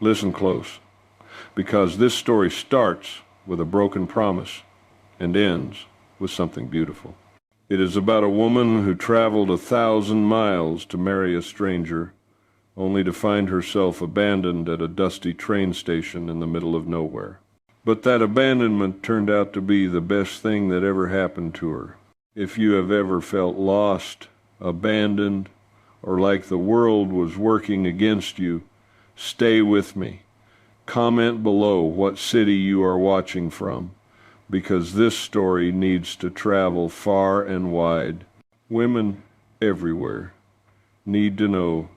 Listen close, because this story starts with a broken promise and ends with something beautiful. It is about a woman who traveled 1,000 miles to marry a stranger, only to find herself abandoned at a dusty train station in the middle of nowhere. But that abandonment turned out to be the best thing that ever happened to her. If you have ever felt lost, abandoned, or like the world was working against you, stay with me. Comment below what city you are watching from, because this story needs to travel far and wide. Women everywhere need to know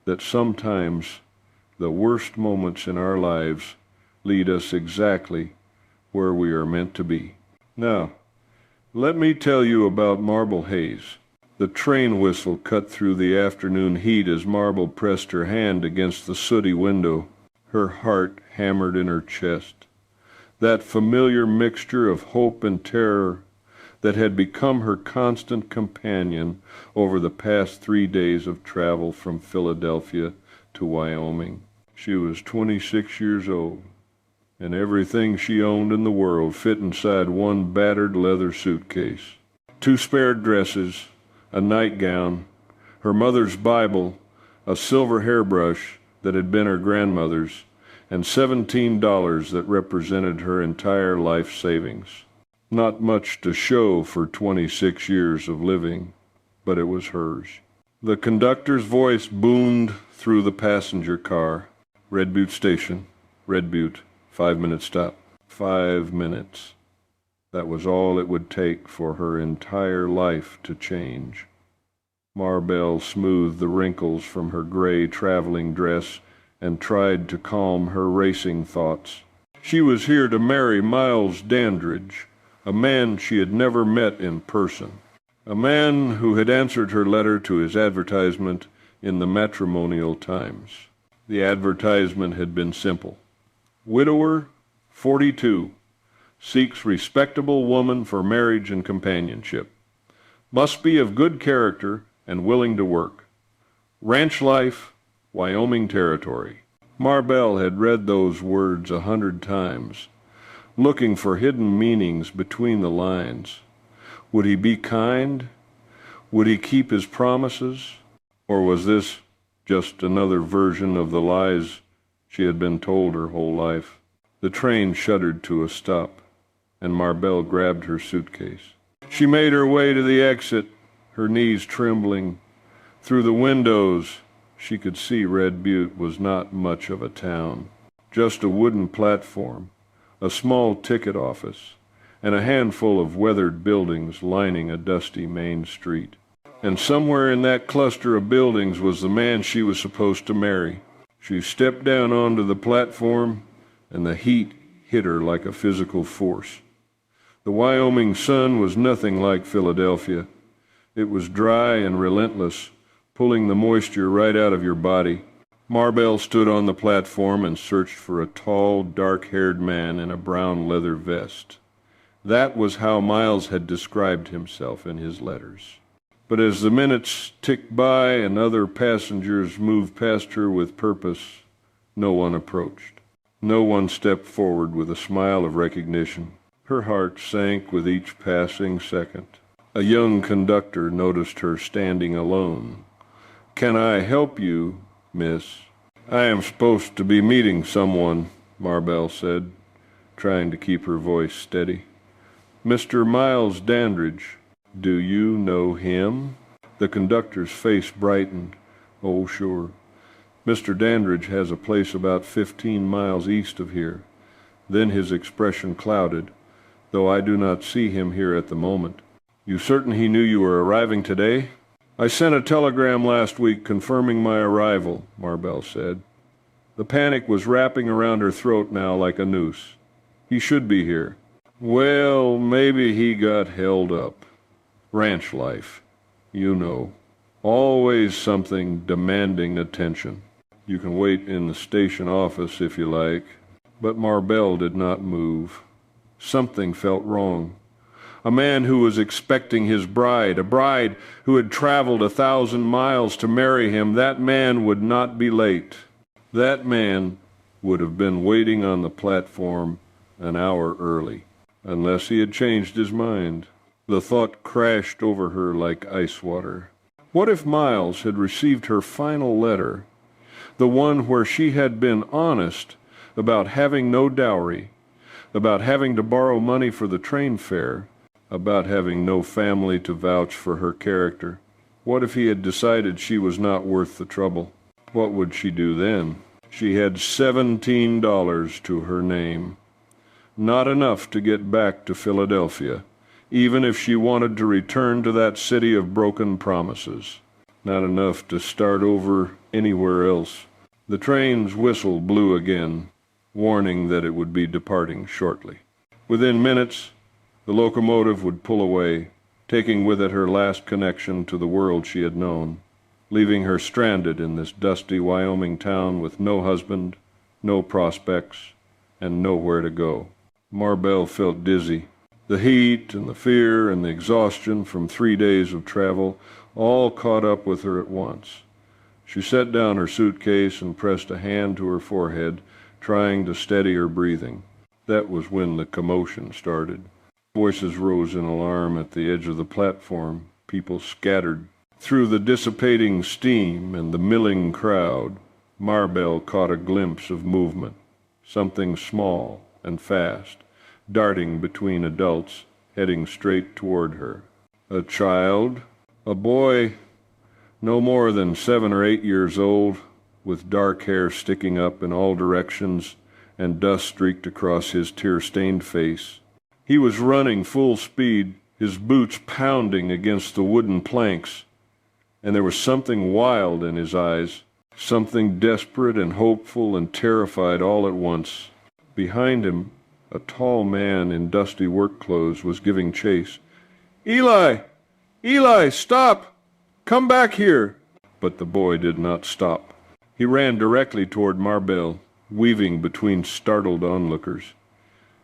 that sometimes the worst moments in our lives lead us exactly where we are meant to be. Now, let me tell you about Marble Hayes. The train whistle cut through the afternoon heat as Marble pressed her hand against the sooty window. Her heart hammered in her chest. That familiar mixture of hope and terror that had become her constant companion over the past 3 days of travel from Philadelphia to Wyoming. She was 26 years old, and everything she owned in the world fit inside one battered leather suitcase. 2 spare dresses, a nightgown, her mother's Bible, a silver hairbrush that had been her grandmother's, and $17 that represented her entire life savings. Not much to show for 26 years of living, but it was hers. The conductor's voice boomed through the passenger car. Red Butte Station, Red Butte, 5-minute stop. 5 minutes. That was all it would take for her entire life to change. Marble smoothed the wrinkles from her gray traveling dress and tried to calm her racing thoughts. She was here to marry Miles Dandridge, a man she had never met in person, a man who had answered her letter to his advertisement in the Matrimonial Times. The advertisement had been simple. Widower, 42, seeks respectable woman for marriage and companionship. Must be of good character and willing to work. Ranch life, Wyoming Territory. Marble had read those words 100 times, looking for hidden meanings between the lines. Would he be kind? Would he keep his promises? Or was this just another version of the lies she had been told her whole life? The train shuddered to a stop, and Marble grabbed her suitcase. She made her way to the exit, her knees trembling. Through the windows, she could see Red Butte was not much of a town. Just a wooden platform, a small ticket office, and a handful of weathered buildings lining a dusty main street. And somewhere in that cluster of buildings was the man she was supposed to marry. She stepped down onto the platform, and the heat hit her like a physical force. The Wyoming sun was nothing like Philadelphia. It was dry and relentless, pulling the moisture right out of your body. Marble stood on the platform and searched for a tall, dark-haired man in a brown leather vest. That was how Miles had described himself in his letters. But as the minutes ticked by and other passengers moved past her with purpose, no one approached. No one stepped forward with a smile of recognition. Her heart sank with each passing second. A young conductor noticed her standing alone. "Can I help you, miss?" "I am supposed to be meeting someone," Marble said, trying to keep her voice steady. "Mr. Miles Dandridge. Do you know him?" The conductor's face brightened. "Oh, sure. Mr. Dandridge has a place about 15 miles east of here." Then his expression clouded, "though I do not see him here at the moment." "You certain he knew you were arriving today?" "I sent a telegram last week confirming my arrival," Marble said. The panic was wrapping around her throat now like a noose. "He should be here." "Well, maybe he got held up. Ranch life, you know. Always something demanding attention. You can wait in the station office if you like." But Marble did not move. Something felt wrong. A man who was expecting his bride, a bride who had traveled 1,000 miles to marry him, that man would not be late. That man would have been waiting on the platform an hour early, unless he had changed his mind. The thought crashed over her like ice water. What if Miles had received her final letter, the one where she had been honest about having no dowry, about having to borrow money for the train fare, about having no family to vouch for her character? What if he had decided she was not worth the trouble? What would she do then? She had $17 to her name. Not enough to get back to Philadelphia, even if she wanted to return to that city of broken promises. Not enough to start over anywhere else. The train's whistle blew again, warning that it would be departing shortly. Within minutes, the locomotive would pull away, taking with it her last connection to the world she had known, leaving her stranded in this dusty Wyoming town with no husband, no prospects, and nowhere to go. Marbell felt dizzy. The heat and the fear and the exhaustion from 3 days of travel all caught up with her at once. She set down her suitcase and pressed a hand to her forehead, trying to steady her breathing. That was when the commotion started. Voices rose in alarm at the edge of the platform. People scattered. Through the dissipating steam and the milling crowd, Marbell caught a glimpse of movement, something small and fast, darting between adults, heading straight toward her. A child, a boy no more than 7 or 8 years old, with dark hair sticking up in all directions and dust streaked across his tear-stained face. He was running full speed, his boots pounding against the wooden planks, and there was something wild in his eyes, something desperate and hopeful and terrified all at once. Behind him, a tall man in dusty work clothes was giving chase. "Eli! Eli, stop! Come back here!" But the boy did not stop. He ran directly toward Marbell, weaving between startled onlookers.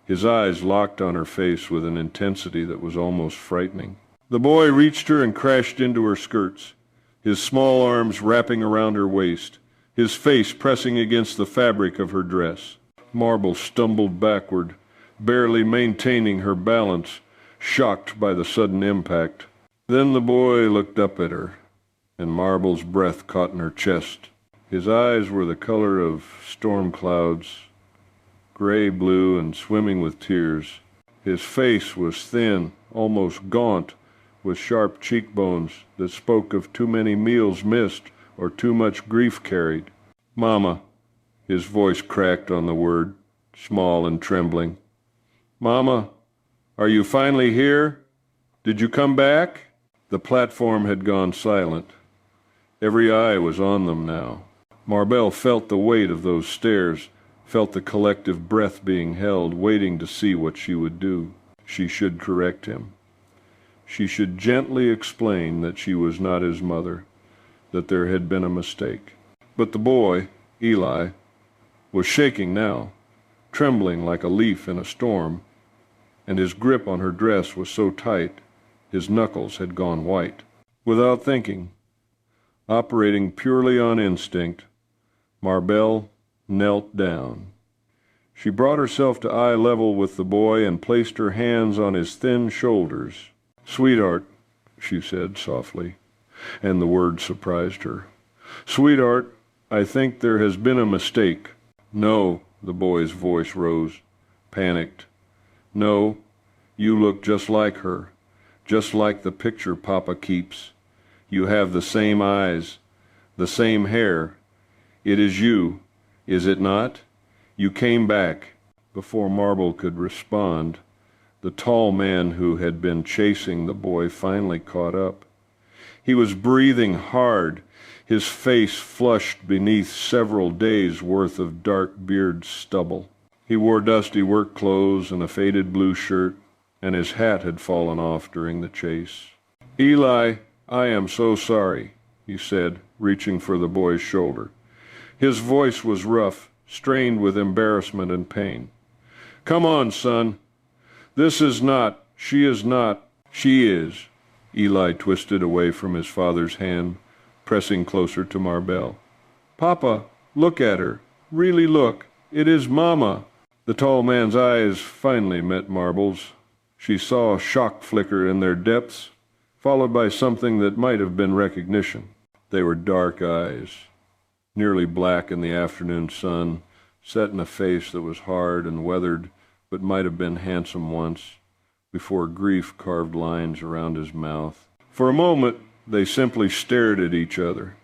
His eyes locked on her face with an intensity that was almost frightening. The boy reached her and crashed into her skirts, his small arms wrapping around her waist, his face pressing against the fabric of her dress. Marbell stumbled backward, barely maintaining her balance, shocked by the sudden impact. Then the boy looked up at her, and Marbell's breath caught in her chest. His eyes were the color of storm clouds, gray-blue and swimming with tears. His face was thin, almost gaunt, with sharp cheekbones that spoke of too many meals missed or too much grief carried. "Mama," his voice cracked on the word, small and trembling. "Mama, are you finally here? Did you come back?" The platform had gone silent. Every eye was on them now. Marbell felt the weight of those stares, felt the collective breath being held, waiting to see what she would do. She should correct him. She should gently explain that she was not his mother, that there had been a mistake. But the boy, Eli, was shaking now, trembling like a leaf in a storm, and his grip on her dress was so tight his knuckles had gone white. Without thinking, operating purely on instinct, Marbell knelt down. She brought herself to eye level with the boy and placed her hands on his thin shoulders. "Sweetheart," she said softly, and the word surprised her. "Sweetheart, I think there has been a mistake." "No," the boy's voice rose, panicked. "No, you look just like her, just like the picture Papa keeps. You have the same eyes, the same hair. It is you, is it not? You came back." Before Marbell could respond, the tall man who had been chasing the boy finally caught up. He was breathing hard, his face flushed beneath several days' worth of dark beard stubble. He wore dusty work clothes and a faded blue shirt, and his hat had fallen off during the chase. "Eli, I am so sorry," he said, reaching for the boy's shoulder. His voice was rough, strained with embarrassment and pain. "Come on, son. This is not, she is not, she is." Eli twisted away from his father's hand, pressing closer to Marbell. "Papa, look at her. Really look. It is Mama." The tall man's eyes finally met Marble's. She saw a shock flicker in their depths, followed by something that might have been recognition. They were dark eyes, nearly black in the afternoon sun, set in a face that was hard and weathered, but might have been handsome once, before grief carved lines around his mouth. For a moment, they simply stared at each other,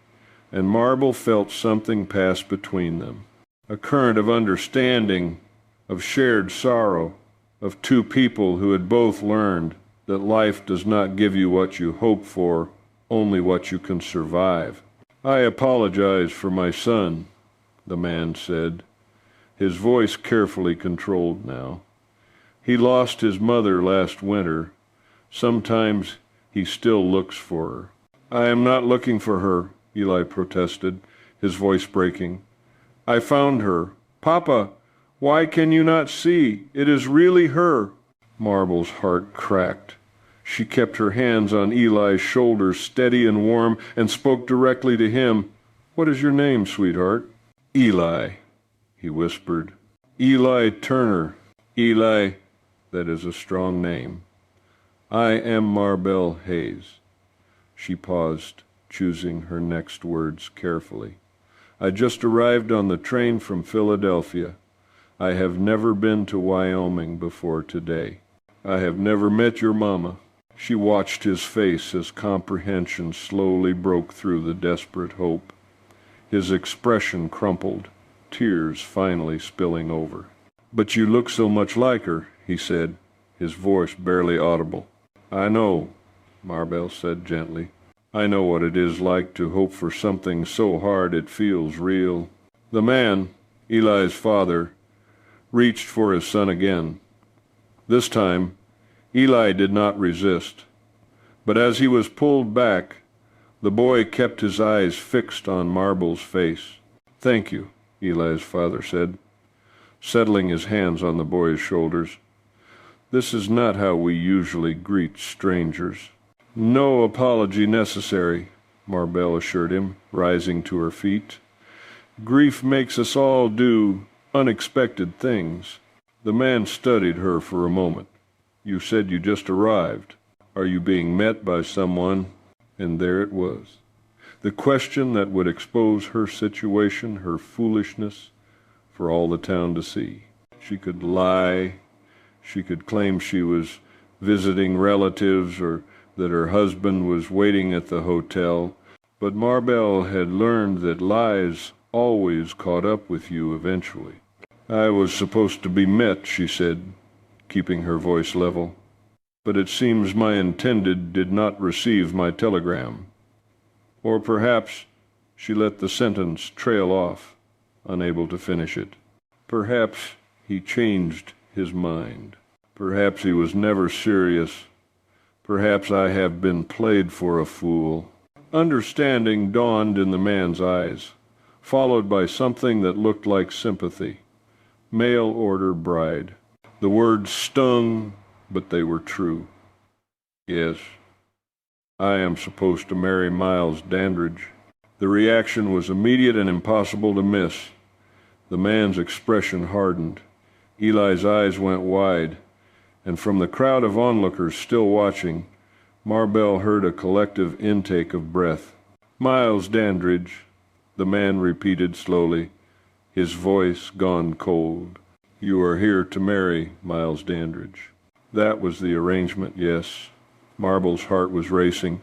and Marble felt something pass between them. A current of understanding, of shared sorrow, of two people who had both learned that life does not give you what you hope for, only what you can survive. "I apologize for my son," the man said, his voice carefully controlled now. "He lost his mother last winter. Sometimes he still looks for her." "I am not looking for her," Eli protested, his voice breaking. "I found her. Papa, why can you not see? It is really her." Marble's heart cracked. She kept her hands on Eli's shoulders, steady and warm, and spoke directly to him. "What is your name, sweetheart?" "Eli," he whispered. "Eli Turner." "Eli, that is a strong name. I am Marbell Hayes." She paused, choosing her next words carefully. "I just arrived on the train from Philadelphia. I have never been to Wyoming before today. I have never met your mama." She watched his face as comprehension slowly broke through the desperate hope. His expression crumpled, tears finally spilling over. "But you look so much like her," he said, his voice barely audible. "I know," Marbell said gently. "I know what it is like to hope for something so hard it feels real." The man, Eli's father, reached for his son again. This time, Eli did not resist, but as he was pulled back, the boy kept his eyes fixed on Marble's face. "Thank you," Eli's father said, settling his hands on the boy's shoulders. "This is not how we usually greet strangers." "No apology necessary," Marbell assured him, rising to her feet. "Grief makes us all do unexpected things." The man studied her for a moment. "You said you just arrived. Are you being met by someone?" And there it was. The question that would expose her situation, her foolishness, for all the town to see. She could lie. She could claim she was visiting relatives or that her husband was waiting at the hotel. But Marbell had learned that lies always caught up with you eventually. "I was supposed to be met," she said, keeping her voice level. "But it seems my intended did not receive my telegram." Or perhaps she let the sentence trail off, unable to finish it. Perhaps he changed his mind. Perhaps he was never serious. Perhaps I have been played for a fool. Understanding dawned in the man's eyes, followed by something that looked like sympathy. Mail order bride. The words stung, but they were true. "Yes, I am supposed to marry Miles Dandridge." The reaction was immediate and impossible to miss. The man's expression hardened. Eli's eyes went wide, and from the crowd of onlookers still watching, Marbell heard a collective intake of breath. "Miles Dandridge," the man repeated slowly, his voice gone cold. "You are here to marry Miles Dandridge." That was the arrangement, yes. Marble's heart was racing.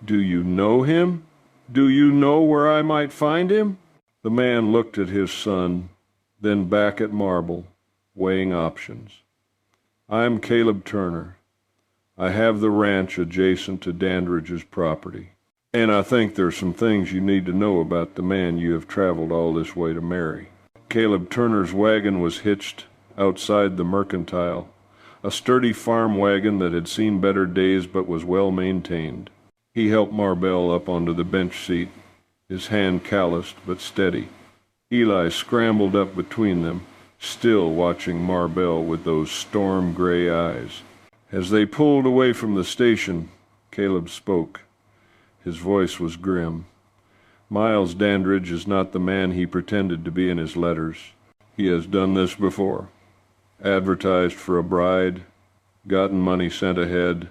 "Do you know him? Do you know where I might find him?" The man looked at his son, then back at Marble, weighing options. "I'm Caleb Turner. I have the ranch adjacent to Dandridge's property. And I think there's some things you need to know about the man you have traveled all this way to marry." Caleb Turner's wagon was hitched outside the mercantile, a sturdy farm wagon that had seen better days but was well maintained. He helped Marbell up onto the bench seat, his hand calloused but steady. Eli scrambled up between them, still watching Marbell with those storm-gray eyes. As they pulled away from the station, Caleb spoke. His voice was grim. "Miles Dandridge is not the man he pretended to be in his letters. He has done this before. Advertised for a bride, gotten money sent ahead,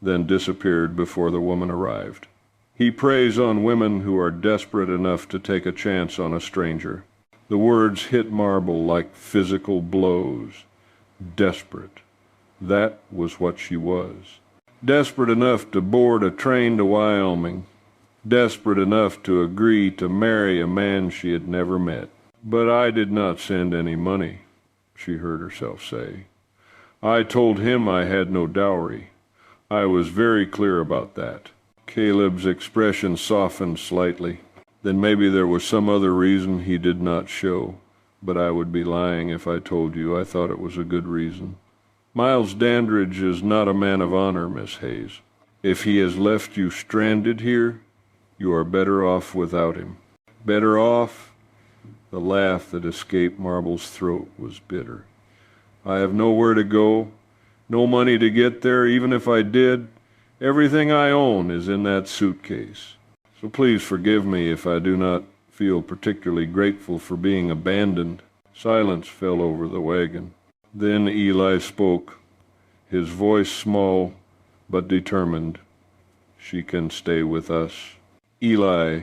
then disappeared before the woman arrived. He preys on women who are desperate enough to take a chance on a stranger. The words hit Marble like physical blows. Desperate. That was what she was. Desperate enough to board a train to Wyoming. Desperate enough to agree to marry a man she had never met. "But I did not send any money," she heard herself say. "I told him I had no dowry. I was very clear about that." Caleb's expression softened slightly. "Then maybe there was some other reason he did not show, but I would be lying if I told you I thought it was a good reason. Miles Dandridge is not a man of honor, Miss Hayes. If he has left you stranded here, you are better off without him." Better off? The laugh that escaped Marble's throat was bitter. "I have nowhere to go, no money to get there. Even if I did, everything I own is in that suitcase. So please forgive me if I do not feel particularly grateful for being abandoned." Silence fell over the wagon. Then Eli spoke, his voice small but determined. "She can stay with us." "Eli,"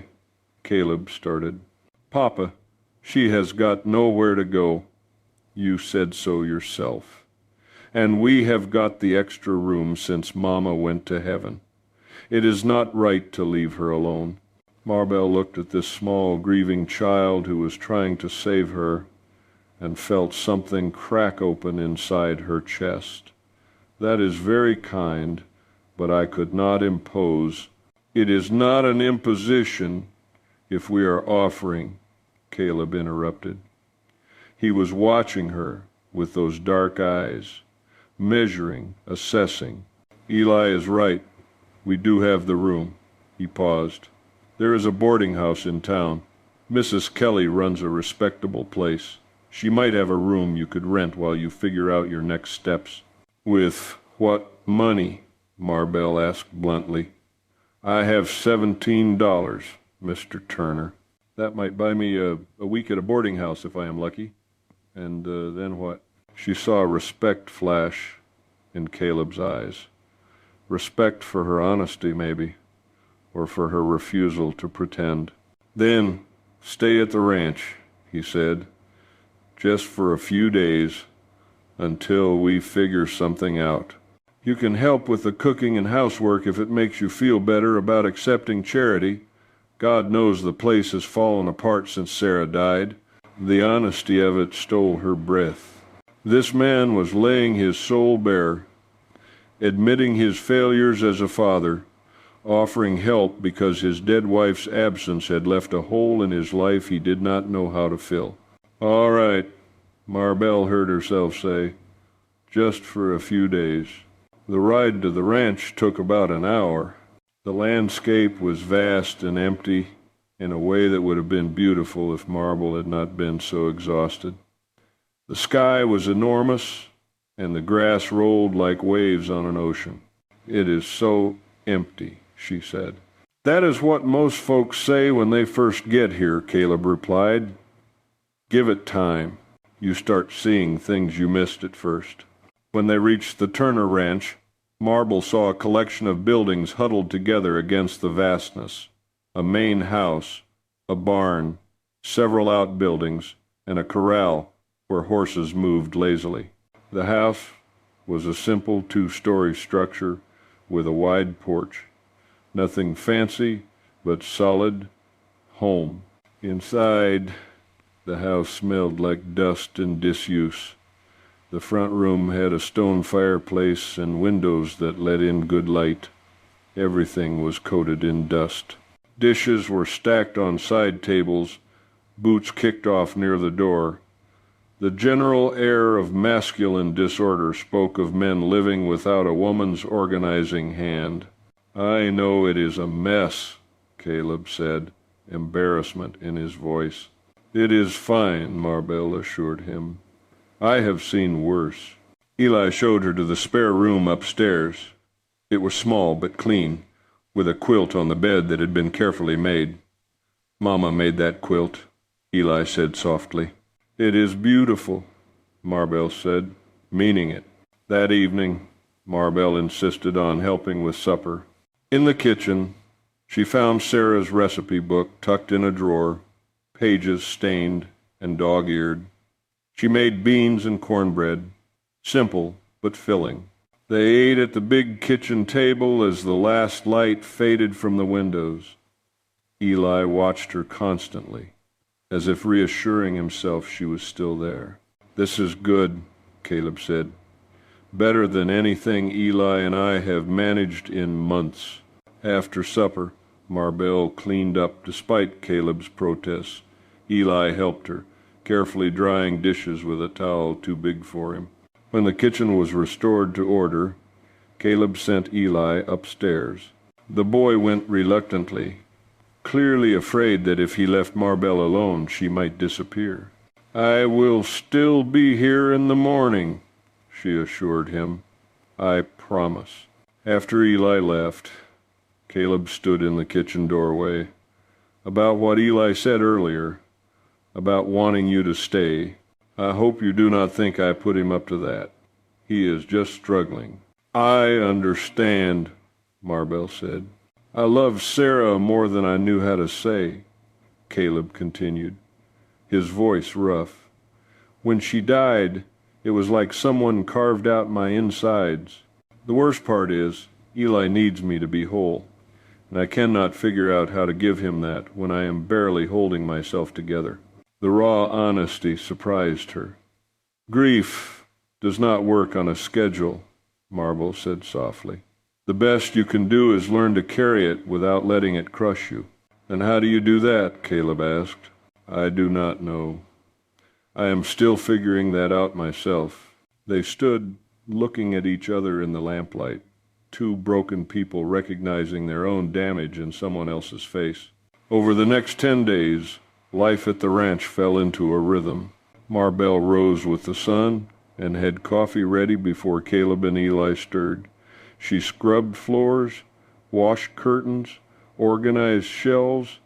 Caleb started. "Papa, she has got nowhere to go. You said so yourself. And we have got the extra room since Mama went to heaven. It is not right to leave her alone." Marble looked at this small, grieving child who was trying to save her and felt something crack open inside her chest. "That is very kind, but I could not impose." "It is not an imposition if we are offering," Caleb interrupted. He was watching her with those dark eyes, measuring, assessing. "Eli is right. We do have the room." He paused. "There is a boarding house in town. Mrs. Kelly runs a respectable place. She might have a room you could rent while you figure out your next steps." "With what money?" Marble asked bluntly. "I have $17, Mr. Turner. That might buy me a week at a boarding house if I am lucky. And then what?" She saw respect flash in Caleb's eyes. Respect for her honesty, maybe, or for her refusal to pretend. "Then stay at the ranch," he said, "just for a few days, until we figure something out. You can help with the cooking and housework if it makes you feel better about accepting charity. God knows the place has fallen apart since Sarah died." The honesty of it stole her breath. This man was laying his soul bare, admitting his failures as a father, offering help because his dead wife's absence had left a hole in his life he did not know how to fill. "All right," Marble heard herself say, "just for a few days." The ride to the ranch took about an hour. The landscape was vast and empty in a way that would have been beautiful if Marble had not been so exhausted. The sky was enormous, and the grass rolled like waves on an ocean. "It is so empty," she said. "That is what most folks say when they first get here," Caleb replied. "Give it time. You start seeing things you missed at first." When they reached the Turner Ranch, Marble saw a collection of buildings huddled together against the vastness. A main house, a barn, several outbuildings, and a corral where horses moved lazily. The house was a simple two-story structure with a wide porch. Nothing fancy, but solid home. Inside, the house smelled like dust and disuse. The front room had a stone fireplace and windows that let in good light. Everything was coated in dust. Dishes were stacked on side tables, boots kicked off near the door. The general air of masculine disorder spoke of men living without a woman's organizing hand. "I know it is a mess," Caleb said, embarrassment in his voice. "It is fine," Marble assured him. "I have seen worse." Eli showed her to the spare room upstairs. It was small but clean, with a quilt on the bed that had been carefully made. "Mama made that quilt," Eli said softly. "It is beautiful," Marbell said, meaning it. That evening, Marbell insisted on helping with supper. In the kitchen, she found Sarah's recipe book tucked in a drawer, pages stained and dog-eared. She made beans and cornbread, simple but filling. They ate at the big kitchen table as the last light faded from the windows. Eli watched her constantly, as if reassuring himself she was still there. "This is good," Caleb said. "Better than anything Eli and I have managed in months." After supper, Marbell cleaned up despite Caleb's protests. Eli helped her, carefully drying dishes with a towel too big for him. When the kitchen was restored to order, Caleb sent Eli upstairs. The boy went reluctantly, clearly afraid that if he left Marbell alone, she might disappear. "I will still be here in the morning," she assured him. "I promise." After Eli left, Caleb stood in the kitchen doorway. "About what Eli said earlier, about wanting you to stay, I hope you do not think I put him up to that. He is just struggling." "I understand," Marbell said. "I love Sarah more than I knew how to say," Caleb continued, his voice rough. "When she died, it was like someone carved out my insides. The worst part is, Eli needs me to be whole, and I cannot figure out how to give him that when I am barely holding myself together." The raw honesty surprised her. "Grief does not work on a schedule," Marbell said softly. "The best you can do is learn to carry it without letting it crush you." "And how do you do that?" Caleb asked. "I do not know. I am still figuring that out myself." They stood looking at each other in the lamplight, two broken people recognizing their own damage in someone else's face. Over the next 10 days, life at the ranch fell into a rhythm. Marbell rose with the sun and had coffee ready before Caleb and Eli stirred. She scrubbed floors, washed curtains, organized shelves.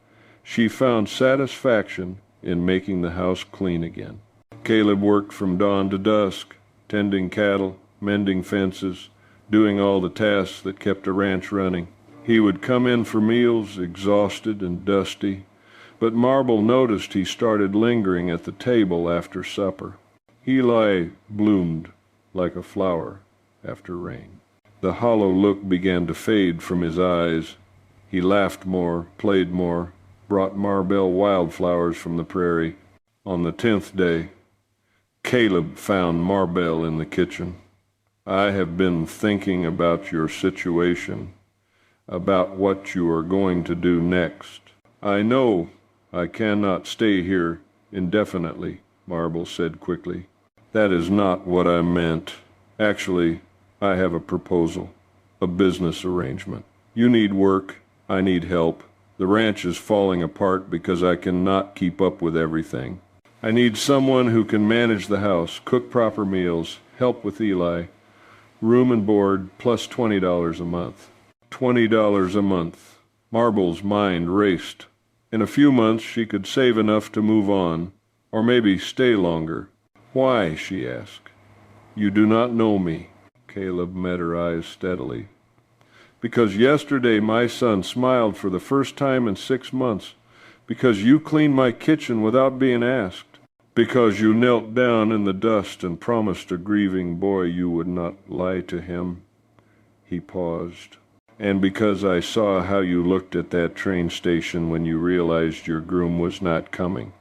She found satisfaction in making the house clean again. Caleb worked from dawn to dusk, tending cattle, mending fences, doing all the tasks that kept a ranch running. He would come in for meals, exhausted and dusty, but Marbell noticed he started lingering at the table after supper. Eli bloomed like a flower after rain. The hollow look began to fade from his eyes. He laughed more, played more, brought Marbell wildflowers from the prairie. On the 10th day, Caleb found Marbell in the kitchen. "I have been thinking about your situation, about what you are going to do next. I know I cannot stay here indefinitely," Marbell said quickly. "That is not what I meant. Actually, I have a proposal, a business arrangement. You need work, I need help. The ranch is falling apart because I cannot keep up with everything. I need someone who can manage the house, cook proper meals, help with Eli, room and board, plus $20 a month." $20 a month. Marbell's mind raced. In a few months she could save enough to move on, or maybe stay longer. "Why?" she asked. "You do not know me." Caleb met her eyes steadily. "Because yesterday my son smiled for the first time in 6 months. Because you cleaned my kitchen without being asked. Because you knelt down in the dust and promised a grieving boy you would not lie to him." He paused. "And because I saw how you looked at that train station when you realized your groom was not coming.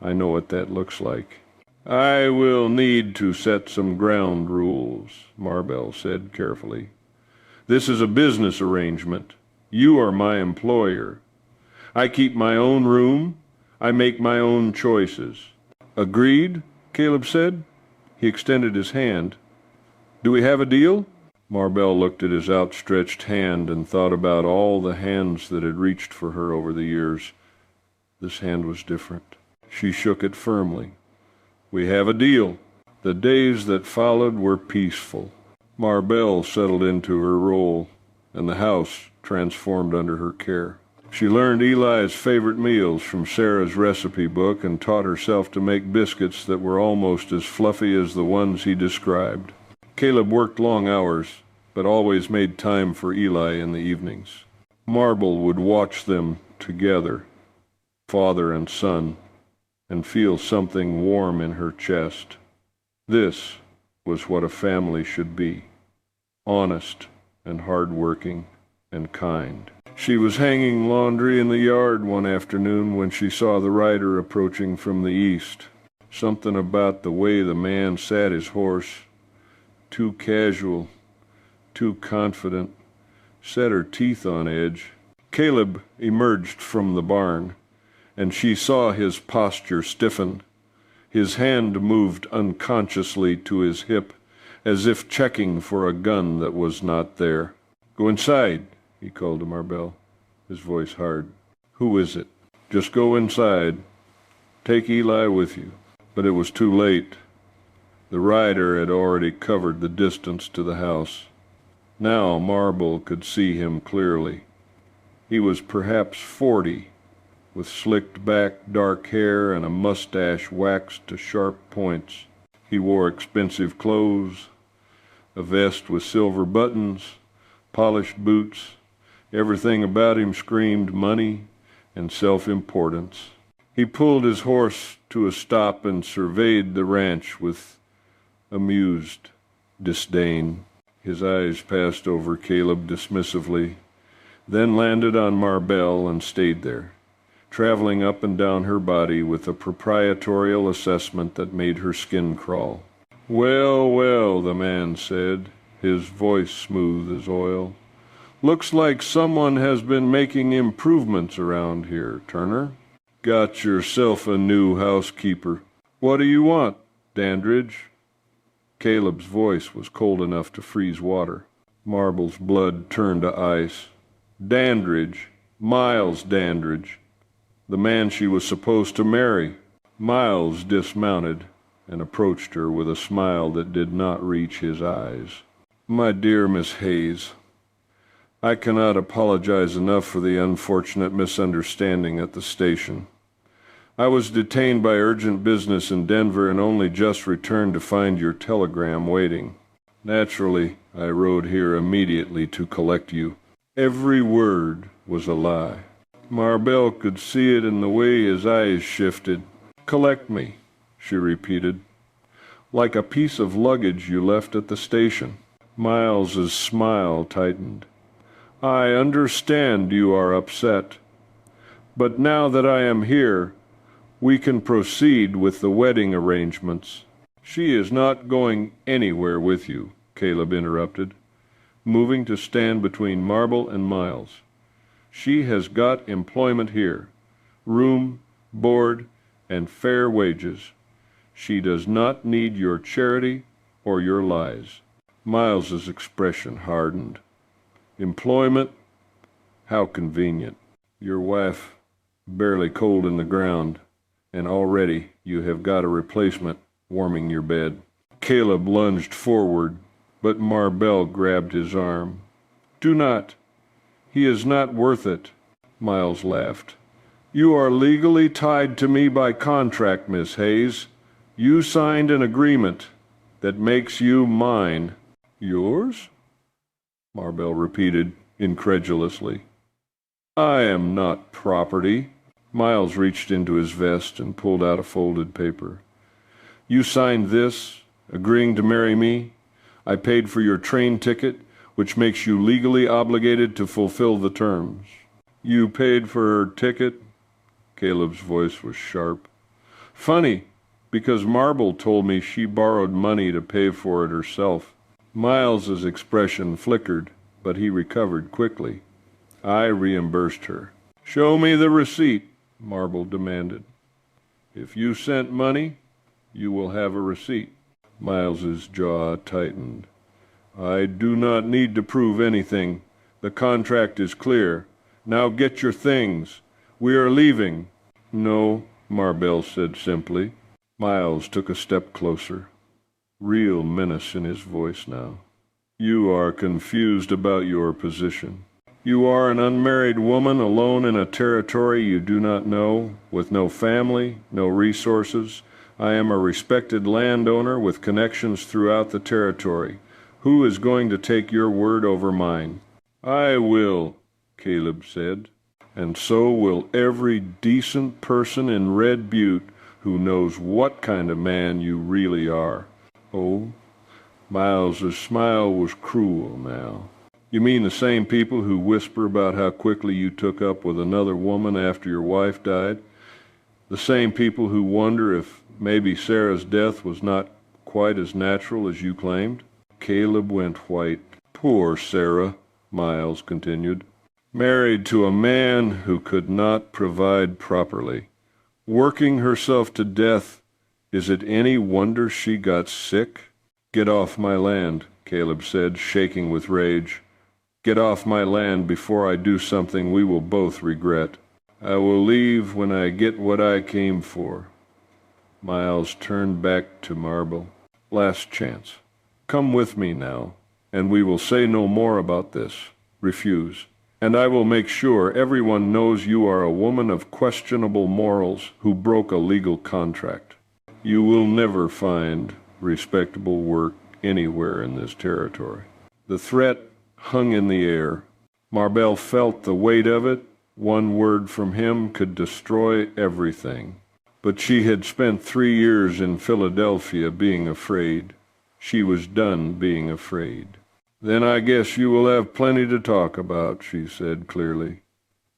I know what that looks like." "I will need to set some ground rules," Marbell said carefully. "This is a business arrangement. You are my employer. I keep my own room. I make my own choices." "Agreed," Caleb said. He extended his hand. "Do we have a deal?" Marbell looked at his outstretched hand and thought about all the hands that had reached for her over the years. This hand was different. She shook it firmly. "We have a deal." The days that followed were peaceful. Marbell settled into her role, and the house transformed under her care. She learned Eli's favorite meals from Sarah's recipe book and taught herself to make biscuits that were almost as fluffy as the ones he described. Caleb worked long hours, but always made time for Eli in the evenings. Marble would watch them together, father and son, and feel something warm in her chest. This was what a family should be: honest and hard-working and kind. She was hanging laundry in the yard one afternoon when she saw the rider approaching from the east. Something about the way the man sat his horse, too casual, too confident, set her teeth on edge. Caleb emerged from the barn, and she saw his posture stiffen. His hand moved unconsciously to his hip, as if checking for a gun that was not there. "Go inside," he called to Marbell, his voice hard. "Who is it?" "Just go inside. Take Eli with you." But it was too late. The rider had already covered the distance to the house. Now Marble could see him clearly. He was perhaps 40, with slicked back dark hair and a mustache waxed to sharp points. He wore expensive clothes, a vest with silver buttons, polished boots. Everything about him screamed money and self-importance. He pulled his horse to a stop and surveyed the ranch with amused disdain. His eyes passed over Caleb dismissively, then landed on Marbell and stayed there, traveling up and down her body with a proprietorial assessment that made her skin crawl. "Well, well," the man said, his voice smooth as oil. "Looks like someone has been making improvements around here, Turner. Got yourself a new housekeeper. What do you want, Dandridge?" Caleb's voice was cold enough to freeze water. Marble's blood turned to ice. Dandridge, Miles Dandridge, the man she was supposed to marry. Miles dismounted and approached her with a smile that did not reach his eyes. "My dear Miss Hayes, I cannot apologize enough for the unfortunate misunderstanding at the station. I was detained by urgent business in Denver and only just returned to find your telegram waiting. Naturally, I rode here immediately to collect you." Every word was a lie. Marbell could see it in the way his eyes shifted. "Collect me," she repeated, "like a piece of luggage you left at the station." Miles's smile tightened. "I understand you are upset, but now that I am here, we can proceed with the wedding arrangements." "She is not going anywhere with you," Caleb interrupted, moving to stand between Marble and Miles. "She has got employment here, room, board, and fair wages. She does not need your charity or your lies." Miles's expression hardened. "Employment? How convenient. Your wife barely cold in the ground, and already you have got a replacement warming your bed." Caleb lunged forward, but Marbell grabbed his arm. "Do not. He is not worth it." Miles laughed. "You are legally tied to me by contract, Miss Hayes. You signed an agreement that makes you mine." "Yours?" Marbell repeated incredulously. "I am not property." Miles reached into his vest and pulled out a folded paper. "You signed this, agreeing to marry me. I paid for your train ticket, which makes you legally obligated to fulfill the terms." "You paid for her ticket?" Caleb's voice was sharp. "Funny, because Marble told me she borrowed money to pay for it herself." Miles's expression flickered, but he recovered quickly. "I reimbursed her." "Show me the receipt," Marble demanded. "If you sent money, you will have a receipt." Miles's jaw tightened. "I do not need to prove anything. The contract is clear. Now get your things. We are leaving." "No," Marbell said simply. Miles took a step closer, real menace in his voice now. "You are confused about your position. You are an unmarried woman alone in a territory you do not know, with no family, no resources. I am a respected landowner with connections throughout the territory. Who is going to take your word over mine?" "I will," Caleb said, "and so will every decent person in Red Butte who knows what kind of man you really are." "Oh," Miles's smile was cruel now. "You mean the same people who whisper about how quickly you took up with another woman after your wife died? The same people who wonder if maybe Sarah's death was not quite as natural as you claimed?" Caleb went white. "Poor Sarah," Miles continued. "Married to a man who could not provide properly. Working herself to death. Is it any wonder she got sick?" "Get off my land," Caleb said, shaking with rage. "Get off my land before I do something we will both regret." "I will leave when I get what I came for." Miles turned back to Marble. "Last chance. Come with me now, and we will say no more about this. Refuse, and I will make sure everyone knows you are a woman of questionable morals who broke a legal contract. You will never find respectable work anywhere in this territory." The threat hung in the air. Marble felt the weight of it. One word from him could destroy everything. But she had spent 3 years in Philadelphia being afraid. She was done being afraid. "Then I guess you will have plenty to talk about," she said clearly,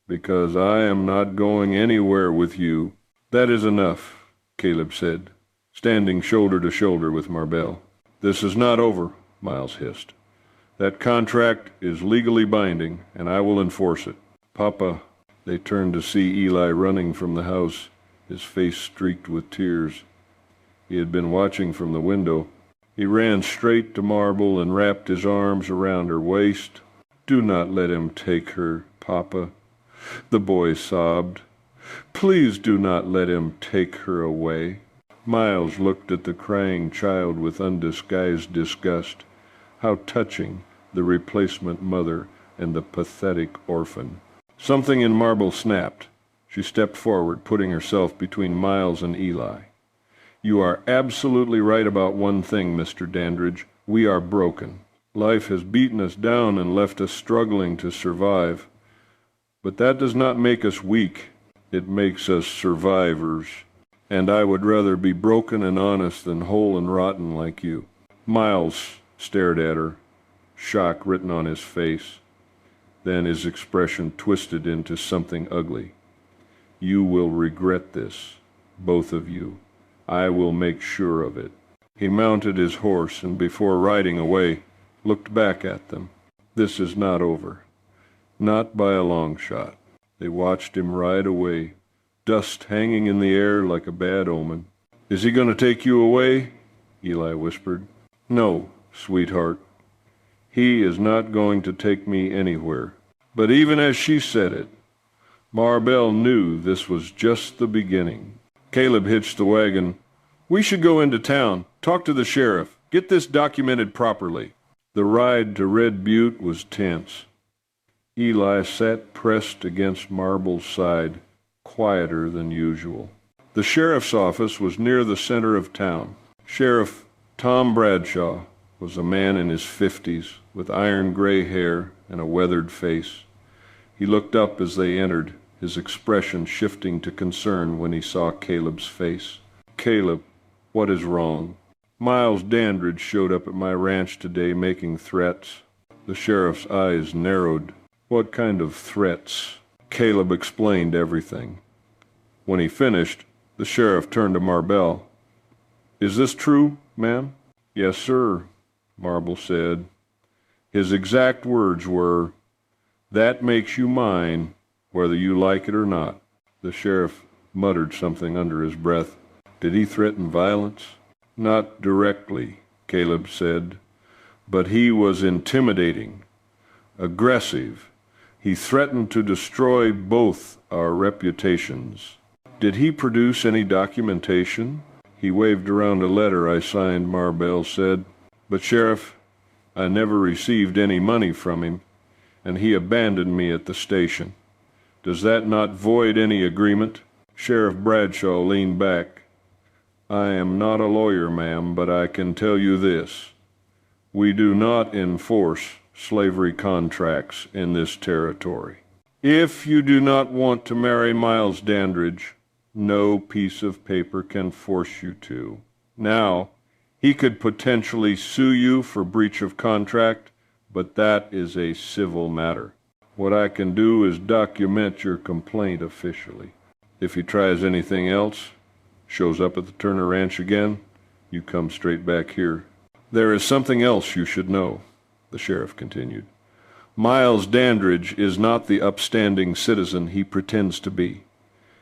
"because I am not going anywhere with you." "That is enough," Caleb said, standing shoulder to shoulder with Marble. "This is not over," Miles hissed. "That contract is legally binding, and I will enforce it." "Papa." They turned to see Eli running from the house, his face streaked with tears. He had been watching from the window. He ran straight to Marble and wrapped his arms around her waist. "Do not let him take her, Papa," the boy sobbed. "Please do not let him take her away." Miles looked at the crying child with undisguised disgust. How touching, the replacement mother and the pathetic orphan. Something in Marble snapped. She stepped forward, putting herself between Miles and Eli. "You are absolutely right about one thing, Mr. Dandridge. We are broken. Life has beaten us down and left us struggling to survive. But that does not make us weak. It makes us survivors. And I would rather be broken and honest than whole and rotten like you." Miles stared at her, shock written on his face. Then his expression twisted into something ugly. "You will regret this, both of you. I will make sure of it." He mounted his horse and before riding away, looked back at them. "This is not over. Not by a long shot." They watched him ride away, dust hanging in the air like a bad omen. "Is he going to take you away?" Eli whispered. "No, sweetheart. He is not going to take me anywhere." But even as she said it, Marble knew this was just the beginning. Caleb hitched the wagon. "We should go into town, talk to the sheriff, get this documented properly." The ride to Red Butte was tense. Eli sat pressed against Marble's side, quieter than usual. The sheriff's office was near the center of town. Sheriff Tom Bradshaw was a man in his 50s, with iron-gray hair and a weathered face. He looked up as they entered, his expression shifting to concern when he saw Caleb's face. "Caleb, what is wrong?" "Miles Dandridge showed up at my ranch today making threats." The sheriff's eyes narrowed. "What kind of threats?" Caleb explained everything. When he finished, the sheriff turned to Marble. "Is this true, ma'am?" "Yes, sir," Marble said. His exact words were, "That makes you mine, whether you like it or not." The sheriff muttered something under his breath. "Did he threaten violence?" "Not directly," Caleb said, "but he was intimidating, aggressive. He threatened to destroy both our reputations." "Did he produce any documentation?" "He waved around a letter I signed," Marble said. "But, Sheriff, I never received any money from him. and he abandoned me at the station. Does that not void any agreement?" Sheriff Bradshaw leaned back. "I am not a lawyer, ma'am, but I can tell you this. We do not enforce slavery contracts in this territory. If you do not want to marry Miles Dandridge, no piece of paper can force you to. Now, he could potentially sue you for breach of contract, but that is a civil matter. What I can do is document your complaint officially. If he tries anything else, shows up at the Turner Ranch again, you come straight back here." "There is something else you should know," the sheriff continued. "Miles Dandridge is not the upstanding citizen he pretends to be.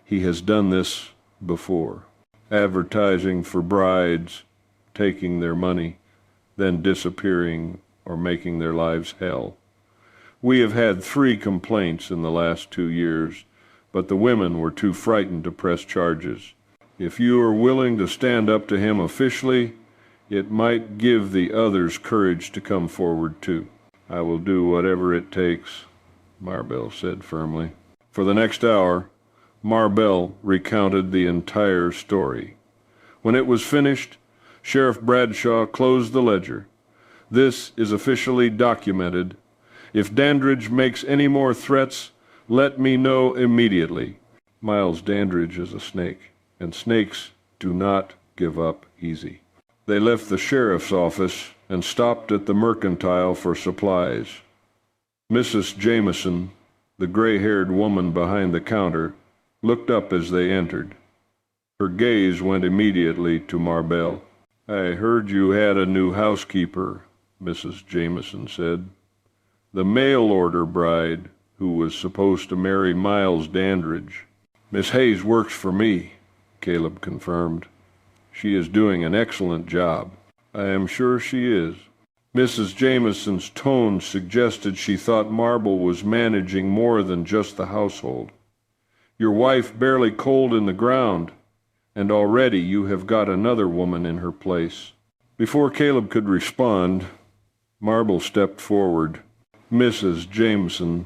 He has done this before, advertising for brides, taking their money, then disappearing or making their lives hell. We have had 3 complaints in the last 2 years, but the women were too frightened to press charges. If you are willing to stand up to him officially, it might give the others courage to come forward too." "I will do whatever it takes," Marbell said firmly. For the next hour, Marbell recounted the entire story. When it was finished, Sheriff Bradshaw closed the ledger. "This is officially documented. If Dandridge makes any more threats, let me know immediately. Miles Dandridge is a snake, and snakes do not give up easy." They left the sheriff's office and stopped at the mercantile for supplies. Mrs. Jameson, the gray-haired woman behind the counter, looked up as they entered. Her gaze went immediately to Marbell. "I heard you had a new housekeeper," Mrs. Jameson said. "The mail-order bride who was supposed to marry Miles Dandridge." "Miss Hayes works for me," Caleb confirmed. "She is doing an excellent job." "I am sure she is." Mrs. Jameson's tone suggested she thought Marble was managing more than just the household. "Your wife barely cold in the ground, and already you have got another woman in her place." Before Caleb could respond, Marble stepped forward. "Mrs. Jameson,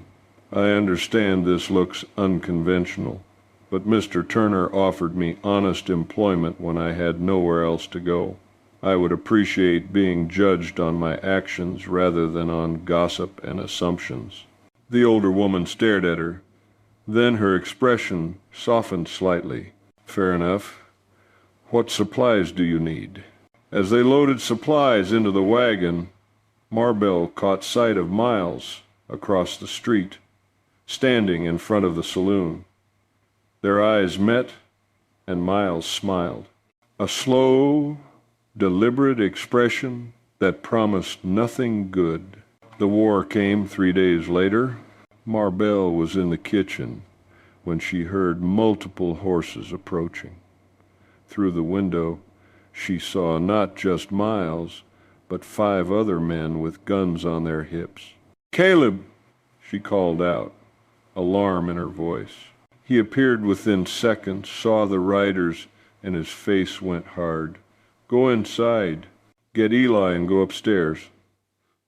I understand this looks unconventional, but Mr. Turner offered me honest employment when I had nowhere else to go. I would appreciate being judged on my actions rather than on gossip and assumptions." The older woman stared at her. Then her expression softened slightly. "Fair enough. What supplies do you need?" As they loaded supplies into the wagon, Marbell caught sight of Miles across the street, standing in front of the saloon. Their eyes met, and Miles smiled. A slow, deliberate expression that promised nothing good. The war came 3 days later. Marbell was in the kitchen when she heard multiple horses approaching. Through the window, she saw not just Miles, but 5 other men with guns on their hips. "Caleb!" she called out, alarm in her voice. He appeared within seconds, saw the riders, and his face went hard. "Go inside. Get Eli and go upstairs.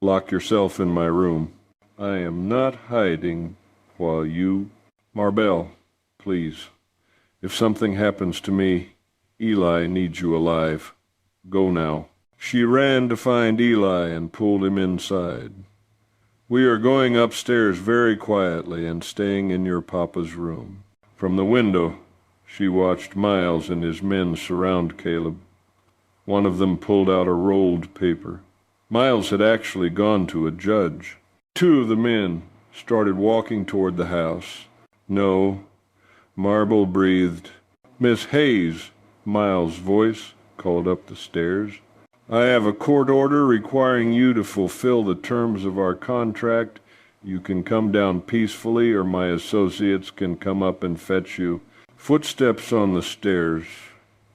Lock yourself in my room. I am not hiding while you—" "Marbell, please. If something happens to me, Eli needs you alive. Go now." She ran to find Eli and pulled him inside. "We are going upstairs very quietly and staying in your papa's room." From the window, she watched Miles and his men surround Caleb. One of them pulled out a rolled paper. Miles had actually gone to a judge. 2 of the men started walking toward the house. "No," Marble breathed. "Miss Hayes," Miles' voice called up the stairs. "I have a court order requiring you to fulfill the terms of our contract. You can come down peacefully, or my associates can come up and fetch you." Footsteps on the stairs.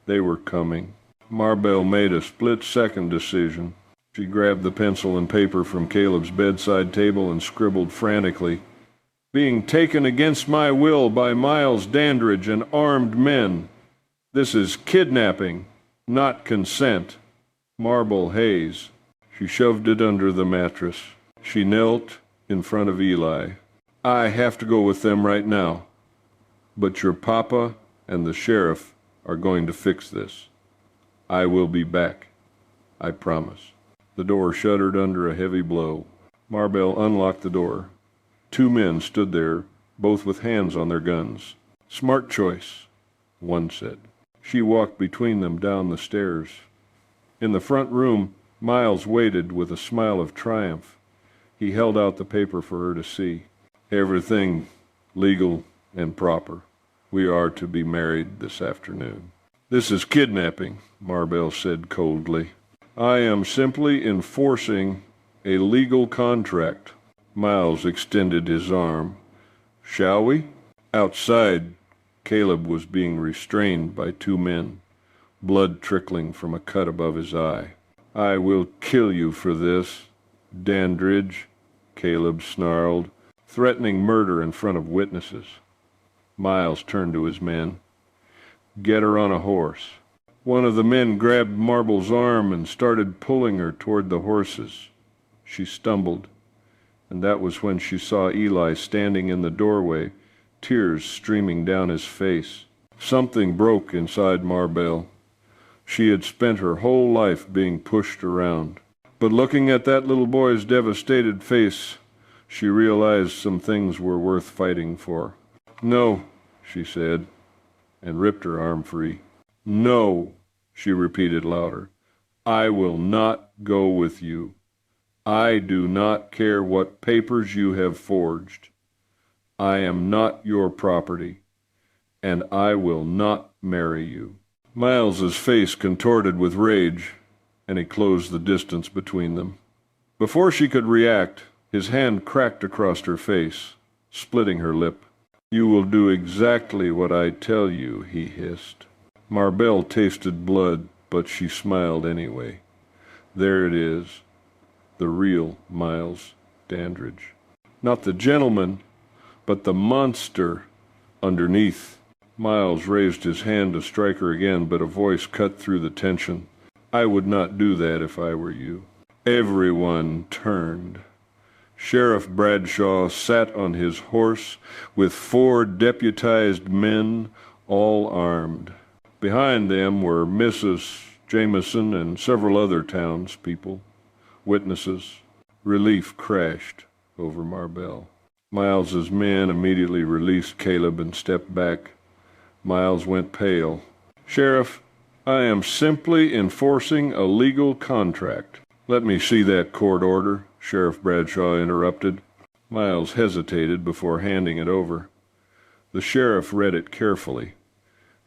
They were coming. Marbell made a split-second decision. She grabbed the pencil and paper from Caleb's bedside table and scribbled frantically. "Being taken against my will by Miles Dandridge and armed men. This is kidnapping, not consent. Marble Hayes." She shoved it under the mattress. She knelt in front of Eli. "I have to go with them right now, but your papa and the sheriff are going to fix this. I will be back. I promise." The door shuddered under a heavy blow. Marbell unlocked the door. Two men stood there, both with hands on their guns. "Smart choice," one said. She walked between them down the stairs. In the front room, Miles waited with a smile of triumph. He held out the paper for her to see. "Everything legal and proper. We are to be married this afternoon." "This is kidnapping," Marbell said coldly. "I am simply enforcing a legal contract." Miles extended his arm. "Shall we?" Outside, Caleb was being restrained by two men, blood trickling from a cut above his eye. "I will kill you for this, Dandridge," Caleb snarled, threatening murder in front of witnesses. Miles turned to his men. "Get her on a horse." One of the men grabbed Marbell's arm and started pulling her toward the horses. She stumbled, and that was when she saw Eli standing in the doorway, tears streaming down his face. Something broke inside Marbell. She had spent her whole life being pushed around. But looking at that little boy's devastated face, she realized some things were worth fighting for. "No," she said, and ripped her arm free. "No," she repeated louder. "I will not go with you. I do not care what papers you have forged. I am not your property, and I will not marry you." Miles's face contorted with rage, and he closed the distance between them. Before she could react, his hand cracked across her face, splitting her lip. "You will do exactly what I tell you," he hissed. Marbell tasted blood, but she smiled anyway. There it is, the real Miles Dandridge. Not the gentleman, but the monster underneath. Miles raised his hand to strike her again, but a voice cut through the tension. "I would not do that if I were you." Everyone turned. Sheriff Bradshaw sat on his horse with 4 deputized men, all armed. Behind them were Mrs. Jameson and several other townspeople, witnesses. Relief crashed over Marbell. Miles's men immediately released Caleb and stepped back. Miles went pale. "Sheriff, I am simply enforcing a legal contract." "Let me see that court order," Sheriff Bradshaw interrupted. Miles hesitated before handing it over. The sheriff read it carefully,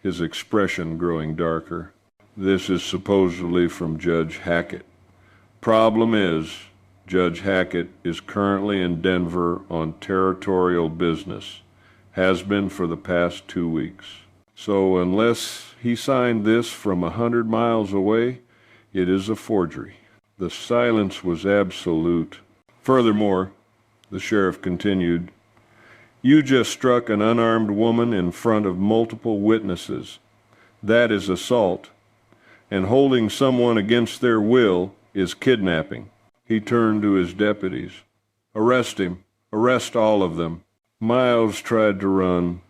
his expression growing darker. "This is supposedly from Judge Hackett. Problem is, Judge Hackett is currently in Denver on territorial business, has been for the past 2 weeks. So unless he signed this from 100 miles away, it is a forgery." The silence was absolute. "Furthermore," the sheriff continued, "you just struck an unarmed woman in front of multiple witnesses. That is assault, and holding someone against their will is kidnapping." He turned to his deputies. "Arrest him. Arrest all of them." Miles tried to run,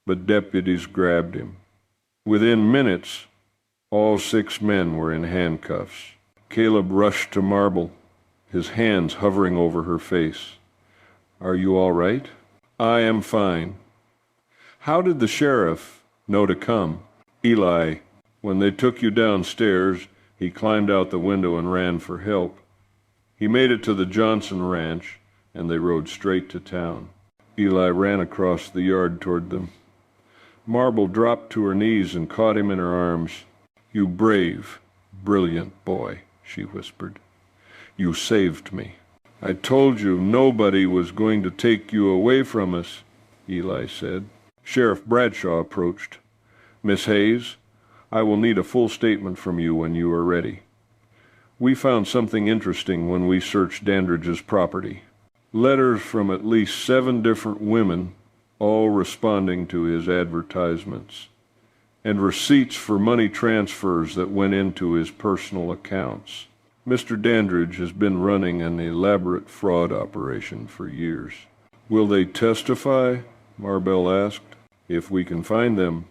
but deputies grabbed him. Within minutes, all 6 men were in handcuffs. Caleb rushed to Marbell, his hands hovering over her face. "Are you all right?" "I am fine." "How did the sheriff know to come?" "Eli. When they took you downstairs, he climbed out the window and ran for help. He made it to the Johnson Ranch, and they rode straight to town." Eli ran across the yard toward them. Marbell dropped to her knees and caught him in her arms. "You brave, brilliant boy," she whispered. "You saved me." "I told you nobody was going to take you away from us," Eli said. Sheriff Bradshaw approached. "Miss Hayes, I will need a full statement from you when you are ready. We found something interesting when we searched Dandridge's property. Letters from at least 7 different women, all responding to his advertisements, and receipts for money transfers that went into his personal accounts. Mr. Dandridge has been running an elaborate fraud operation for years. Will they testify? Marbell asked. If we can find them.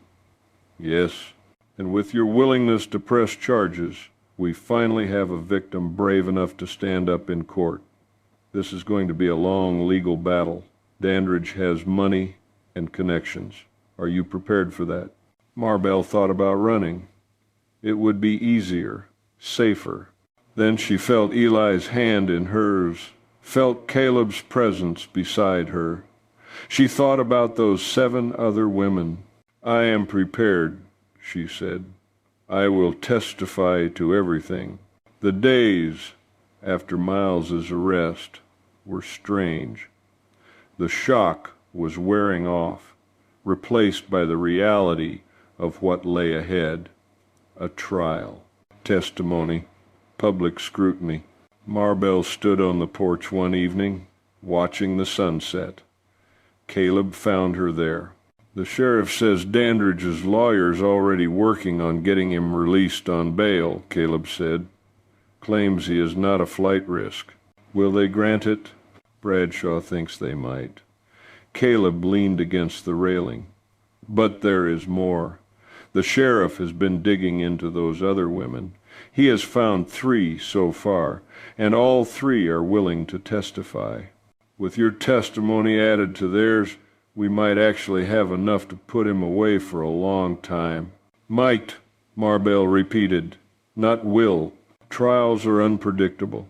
Yes. And with your willingness to press charges, we finally have a victim brave enough to stand up in court. This is going to be a long legal battle. Dandridge has money and connections. Are you prepared for that? Marbell thought about running. It would be easier, safer. Then she felt Eli's hand in hers, felt Caleb's presence beside her. She thought about those 7 other women. I am prepared, she said. I will testify to everything. The days after Miles's arrest were strange. The shock was wearing off, replaced by the reality of what lay ahead. A trial, testimony, public scrutiny. Marbell stood on the porch one evening, watching the sunset. Caleb found her there. The sheriff says Dandridge's lawyer's already working on getting him released on bail, Caleb said. Claims he is not a flight risk. Will they grant it? Bradshaw thinks they might. Caleb leaned against the railing. But there is more. The sheriff has been digging into those other women. He has found 3 so far, and all 3 are willing to testify. With your testimony added to theirs, we might actually have enough to put him away for a long time. Might, Marbell repeated, not will. Trials are unpredictable.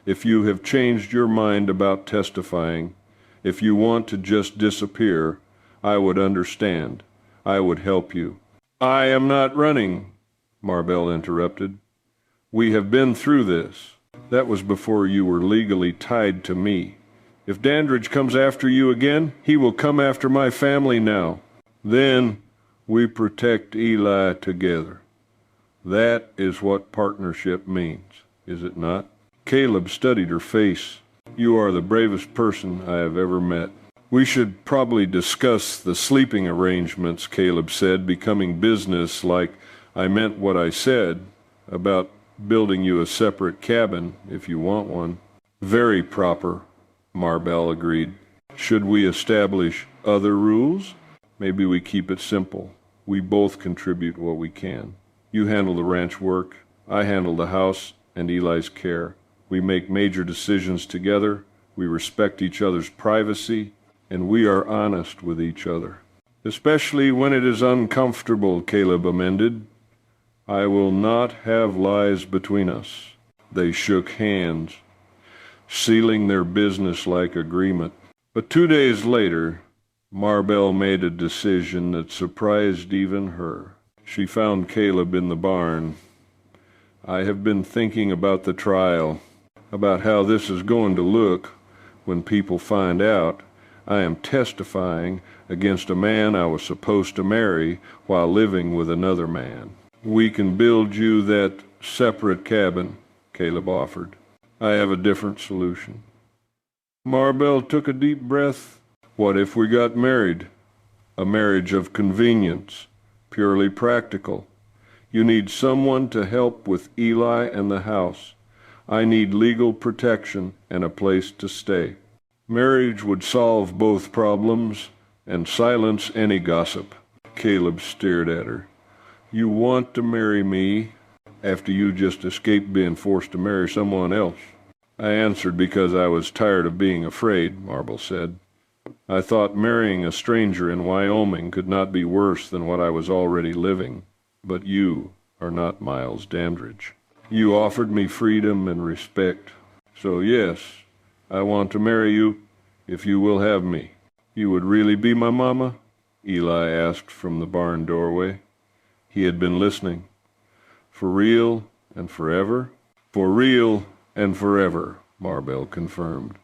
If you have changed your mind about testifying, if you want to just disappear, I would understand. I would help you. I am not running, Marbell interrupted. We have been through this. That was before you were legally tied to me. If Dandridge comes after you again, he will come after my family now. Then we protect Eli together. That is what partnership means, is it not? Caleb studied her face. You are the bravest person I have ever met. We should probably discuss the sleeping arrangements, Caleb said, becoming business like I meant what I said about building you a separate cabin if you want one. Very proper, Marbell agreed. Should we establish other rules? Maybe we keep it simple. We both contribute what we can. You handle the ranch work, I handle the house and Eli's care. We make major decisions together, we respect each other's privacy, and we are honest with each other. Especially when it is uncomfortable, Caleb amended. I will not have lies between us. They shook hands, sealing their business-like agreement. But 2 days later, Marbell made a decision that surprised even her. She found Caleb in the barn. I have been thinking about the trial, about how this is going to look when people find out I am testifying against a man I was supposed to marry while living with another man. We can build you that separate cabin, Caleb offered. I have a different solution. Marbell took a deep breath. What if we got married? A marriage of convenience, purely practical. You need someone to help with Eli and the house. I need legal protection and a place to stay. Marriage would solve both problems and silence any gossip. Caleb stared at her. You want to marry me after you just escaped being forced to marry someone else? I answered because I was tired of being afraid, Marbell said. I thought marrying a stranger in Wyoming could not be worse than what I was already living. But you are not Miles Dandridge. You offered me freedom and respect. So yes, I want to marry you if you will have me. You would really be my mama? Eli asked from the barn doorway. He had been listening. For real and forever? For real and forever, Marbell confirmed.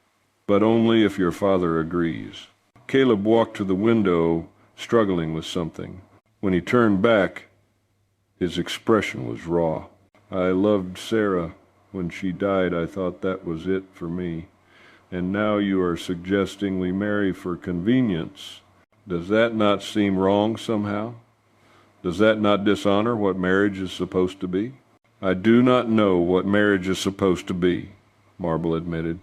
But only if your father agrees. Caleb walked to the window, struggling with something. When he turned back, his expression was raw. I loved Sarah. When she died, I thought that was it for me. And now you are suggesting we marry for convenience. Does that not seem wrong somehow? Does that not dishonor what marriage is supposed to be? "I do not know what marriage is supposed to be," Marble admitted.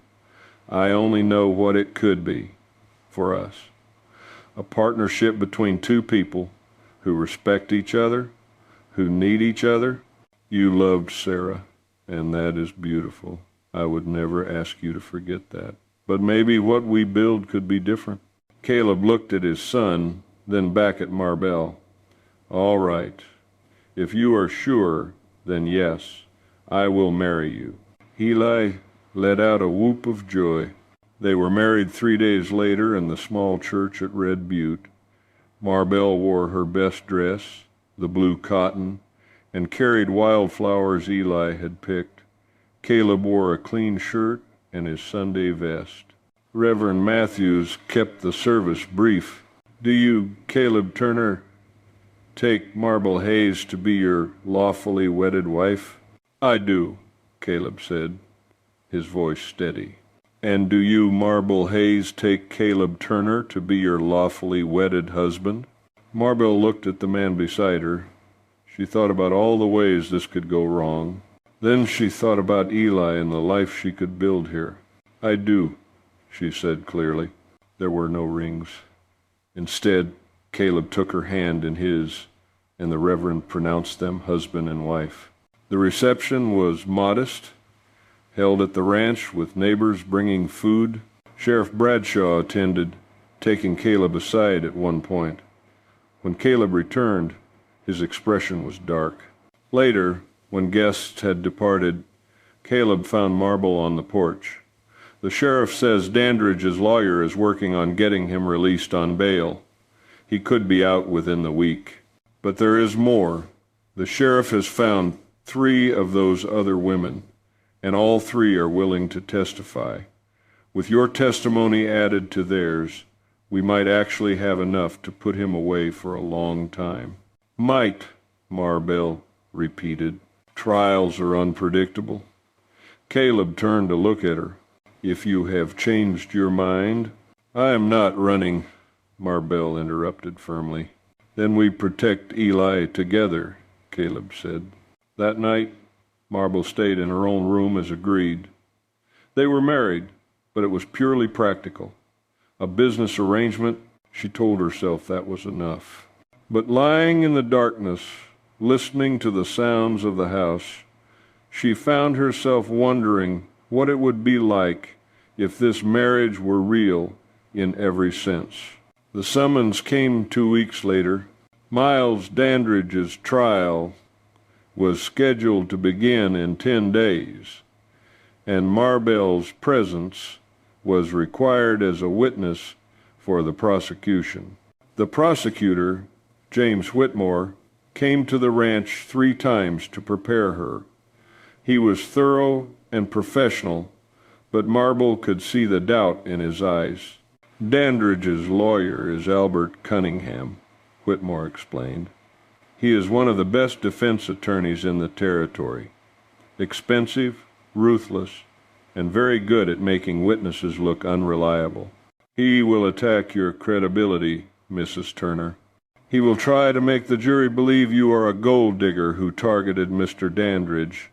"I only know what it could be for us. A partnership between two people who respect each other, who need each other. You loved Sarah, and that is beautiful. I would never ask you to forget that. But maybe what we build could be different." Caleb looked at his son, then back at Marbell. "All right. If you are sure, then yes, I will marry you." Eli let out a whoop of joy. They were married 3 days later in the small church at Red Butte. Marbell wore her best dress, the blue cotton, and carried wildflowers Eli had picked. Caleb wore a clean shirt and his Sunday vest. Reverend Matthews kept the service brief. "Do you, Caleb Turner, take Marble Hayes to be your lawfully wedded wife?" "I do," Caleb said, his voice steady. "And do you, Marble Hayes, take Caleb Turner to be your lawfully wedded husband?" Marbell looked at the man beside her. She thought about all the ways this could go wrong. Then she thought about Eli and the life she could build here. "I do," she said clearly. There were no rings. Instead, Caleb took her hand in his, and the Reverend pronounced them husband and wife. The reception was modest, held at the ranch with neighbors bringing food. Sheriff Bradshaw attended, taking Caleb aside at one point. When Caleb returned, his expression was dark. Later, when guests had departed, Caleb found Marble on the porch. "The sheriff says Dandridge's lawyer is working on getting him released on bail. He could be out within the week. But there is more. The sheriff has found 3 of those other women, and all 3 are willing to testify. With your testimony added to theirs, we might actually have enough to put him away for a long time." "Might," Marbell repeated. Trials are unpredictable. Caleb turned to look at her. "If you have changed your mind—" "I am not running," Marbell interrupted firmly. "Then we protect Eli together," Caleb said. That night, Marble stayed in her own room as agreed. They were married, but it was purely practical. A business arrangement, she told herself that was enough. But lying in the darkness, listening to the sounds of the house, she found herself wondering what it would be like if this marriage were real in every sense. The summons came 2 weeks later. Miles Dandridge's trial was scheduled to begin in 10 days, and Marbell's presence was required as a witness for the prosecution. The prosecutor, James Whitmore, came to the ranch 3 times to prepare her. He was thorough and professional, but Marble could see the doubt in his eyes. "Dandridge's lawyer is Albert Cunningham," Whitmore explained. "He is one of the best defense attorneys in the territory. Expensive, ruthless, and very good at making witnesses look unreliable. He will attack your credibility, Mrs. Turner. He will try to make the jury believe you are a gold digger who targeted Mr. Dandridge,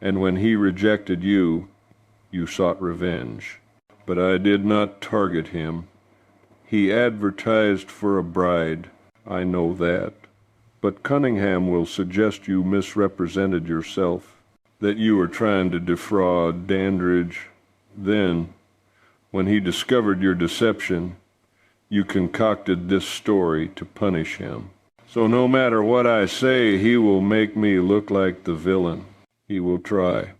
and when he rejected you, you sought revenge. But I did not target him. He advertised for a bride. I know that. But Cunningham will suggest you misrepresented yourself, that you were trying to defraud Dandridge. Then, when he discovered your deception, you concocted this story to punish him. So no matter what I say, he will make me look like the villain. He will try.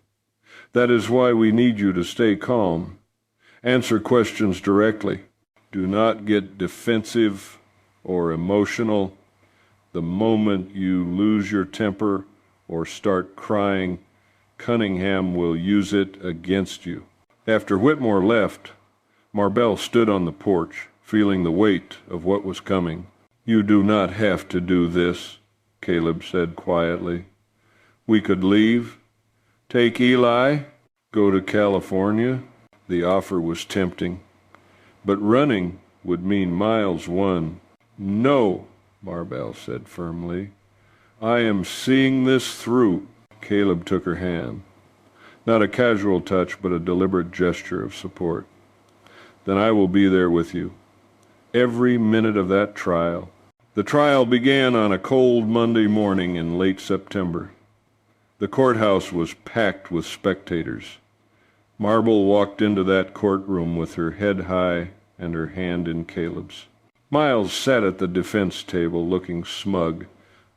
That is why we need you to stay calm. Answer questions directly. Do not get defensive or emotional. The moment you lose your temper or start crying, Cunningham will use it against you." After Whitmore left, Marbell stood on the porch, feeling the weight of what was coming. "You do not have to do this," Caleb said quietly. "We could leave, take Eli, go to California." The offer was tempting, but running would mean Miles won. "No," Marbell said firmly. "I am seeing this through. Caleb took her hand. Not a casual touch, but a deliberate gesture of support. Then I will be there with you. Every minute of that trial. The trial began on a cold Monday morning in late September. The courthouse was packed with spectators. Marble walked into that courtroom with her head high and her hand in Caleb's. Miles sat at the defense table looking smug,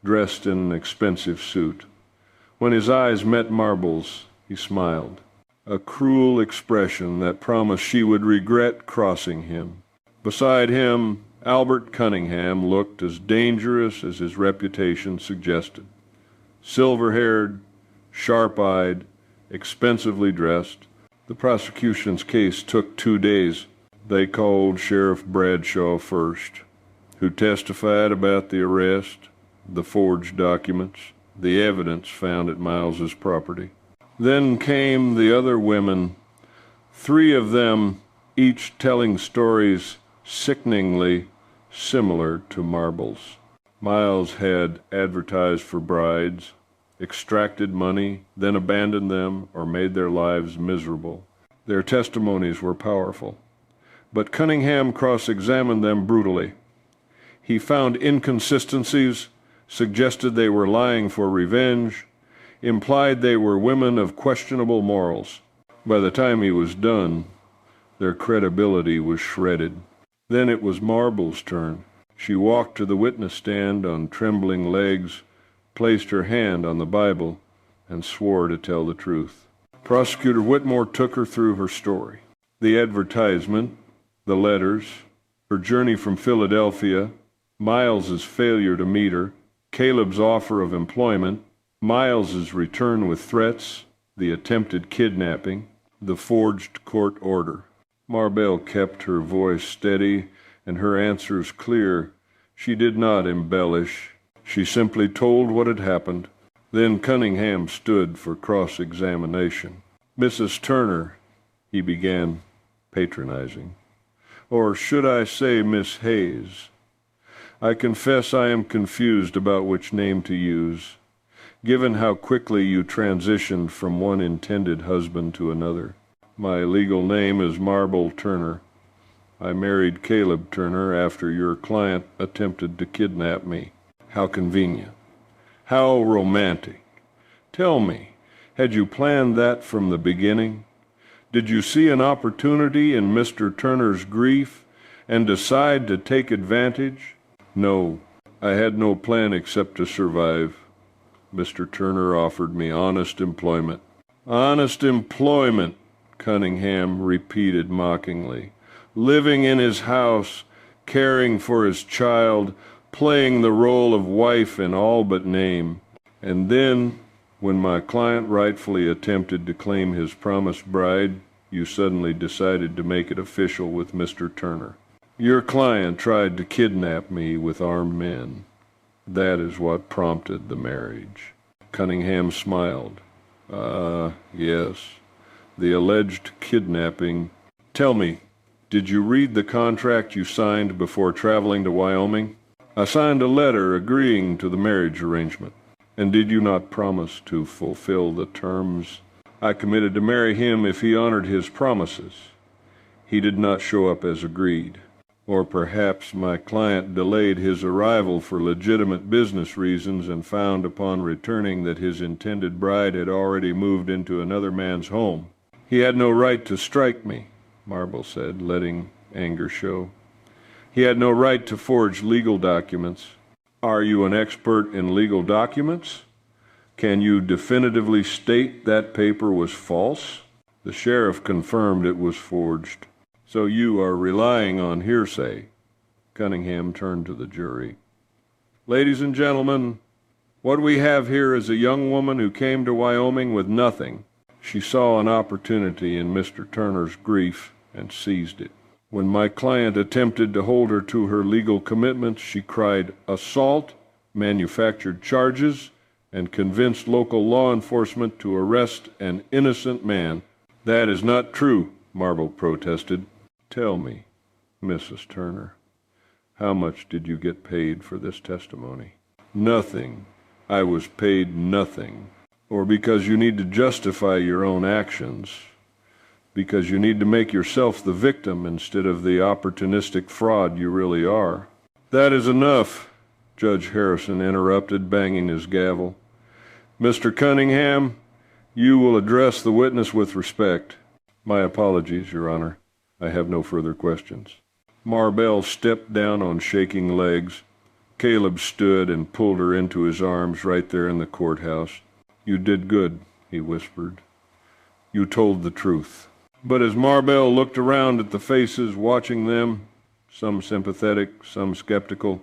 dressed in an expensive suit. When his eyes met Marble's, he smiled, a cruel expression that promised she would regret crossing him. Beside him, Albert Cunningham looked as dangerous as his reputation suggested. Silver-haired, sharp-eyed, expensively dressed. The prosecution's case took 2 days. They called Sheriff Bradshaw first, who testified about the arrest, the forged documents, the evidence found at Miles's property. Then came the other women, 3 of them, each telling stories sickeningly similar to Marble's. Miles had advertised for brides, extracted money, then abandoned them or made their lives miserable. Their testimonies were powerful, but Cunningham cross-examined them brutally. He found inconsistencies, suggested they were lying for revenge, implied they were women of questionable morals. By the time he was done, their credibility was shredded. Then it was Marble's turn. She walked to the witness stand on trembling legs, placed her hand on the Bible, and swore to tell the truth. Prosecutor Whitmore took her through her story. The advertisement, the letters, her journey from Philadelphia, Miles's failure to meet her, Caleb's offer of employment, Miles's return with threats, the attempted kidnapping, the forged court order. Marble kept her voice steady and her answers clear. She did not embellish. She simply told what had happened. Then Cunningham stood for cross-examination. "Mrs. Turner," he began, patronizing. "Or should I say Miss Hayes? I confess I am confused about which name to use, given how quickly you transitioned from one intended husband to another. My legal name is Marble Turner. I married Caleb Turner after your client attempted to kidnap me. How convenient. How romantic. Tell me, had you planned that from the beginning? Did you see an opportunity in Mr. Turner's grief and decide to take advantage?" "No, I had no plan except to survive. Mr. Turner offered me honest employment." "Honest employment," Cunningham repeated mockingly. "Living in his house, caring for his child, playing the role of wife in all but name. And then, when my client rightfully attempted to claim his promised bride, you suddenly decided to make it official with Mr. Turner. Your client tried to kidnap me with armed men. That is what prompted the marriage." Cunningham smiled. Yes, the alleged kidnapping. Tell me, did you read the contract you signed before traveling to Wyoming?" "I signed a letter agreeing to the marriage arrangement." "And did you not promise to fulfill the terms?" "I committed to marry him if he honored his promises. He did not show up as agreed. Or perhaps my client delayed his arrival for legitimate business reasons and found upon returning that his intended bride had already moved into another man's home." "He had no right to strike me," Marble said, letting anger show. "He had no right to forge legal documents." "Are you an expert in legal documents? Can you definitively state that paper was false?" The sheriff confirmed it was forged. "So you are relying on hearsay." Cunningham turned to the jury. "Ladies and gentlemen, what we have here is a young woman who came to Wyoming with nothing. She saw an opportunity in Mr. Turner's grief and seized it. When my client attempted to hold her to her legal commitments, she cried assault, manufactured charges, and convinced local law enforcement to arrest an innocent man." "That is not true," Marble protested. "Tell me, Mrs. Turner, how much did you get paid for this testimony?" "Nothing. I was paid nothing." or because you need to justify your own actions, because you need to make yourself the victim instead of the opportunistic fraud you really are. That is enough, Judge Harrison interrupted, banging his gavel. Mr. Cunningham, you will address the witness with respect. My apologies, Your Honor. I have no further questions. Marbell stepped down on shaking legs. Caleb stood and pulled her into his arms right there in the courthouse. You did good, he whispered. You told the truth. But as Marbell looked around at the faces watching them, some sympathetic, some skeptical,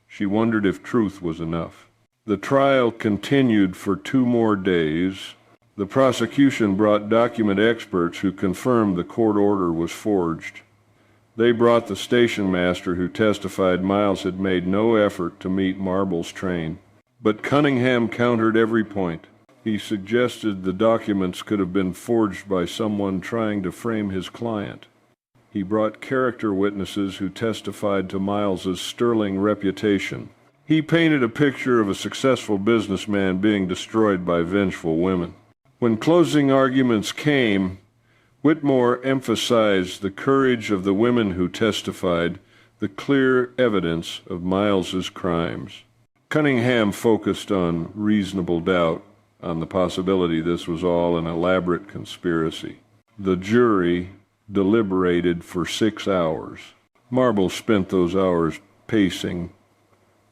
she wondered if truth was enough. The trial continued for 2 more days. The prosecution brought document experts who confirmed the court order was forged. They brought the station master who testified Miles had made no effort to meet Marble's train. But Cunningham countered every point. He suggested the documents could have been forged by someone trying to frame his client. He brought character witnesses who testified to Miles's sterling reputation. He painted a picture of a successful businessman being destroyed by vengeful women. When closing arguments came, Whitmore emphasized the courage of the women who testified, the clear evidence of Miles's crimes. Cunningham focused on reasonable doubt, on the possibility this was all an elaborate conspiracy. The jury deliberated for 6 hours. Marble spent those hours pacing,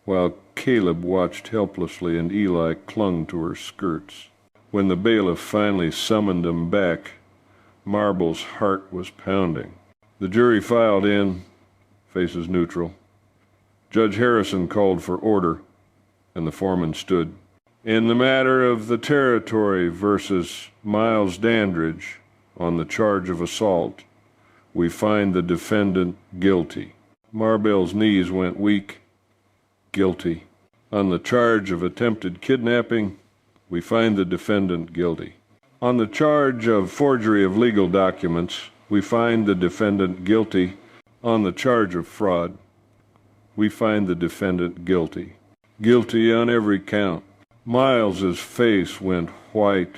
while Caleb watched helplessly and Eli clung to her skirts. When the bailiff finally summoned them back, Marble's heart was pounding. The jury filed in, faces neutral. Judge Harrison called for order, and the foreman stood. In the matter of the Territory versus Miles Dandridge on the charge of assault, we find the defendant guilty. Marbell's knees went weak. Guilty. On the charge of attempted kidnapping, we find the defendant guilty. On the charge of forgery of legal documents, we find the defendant guilty. On the charge of fraud, we find the defendant guilty. Guilty on every count. Miles's face went white,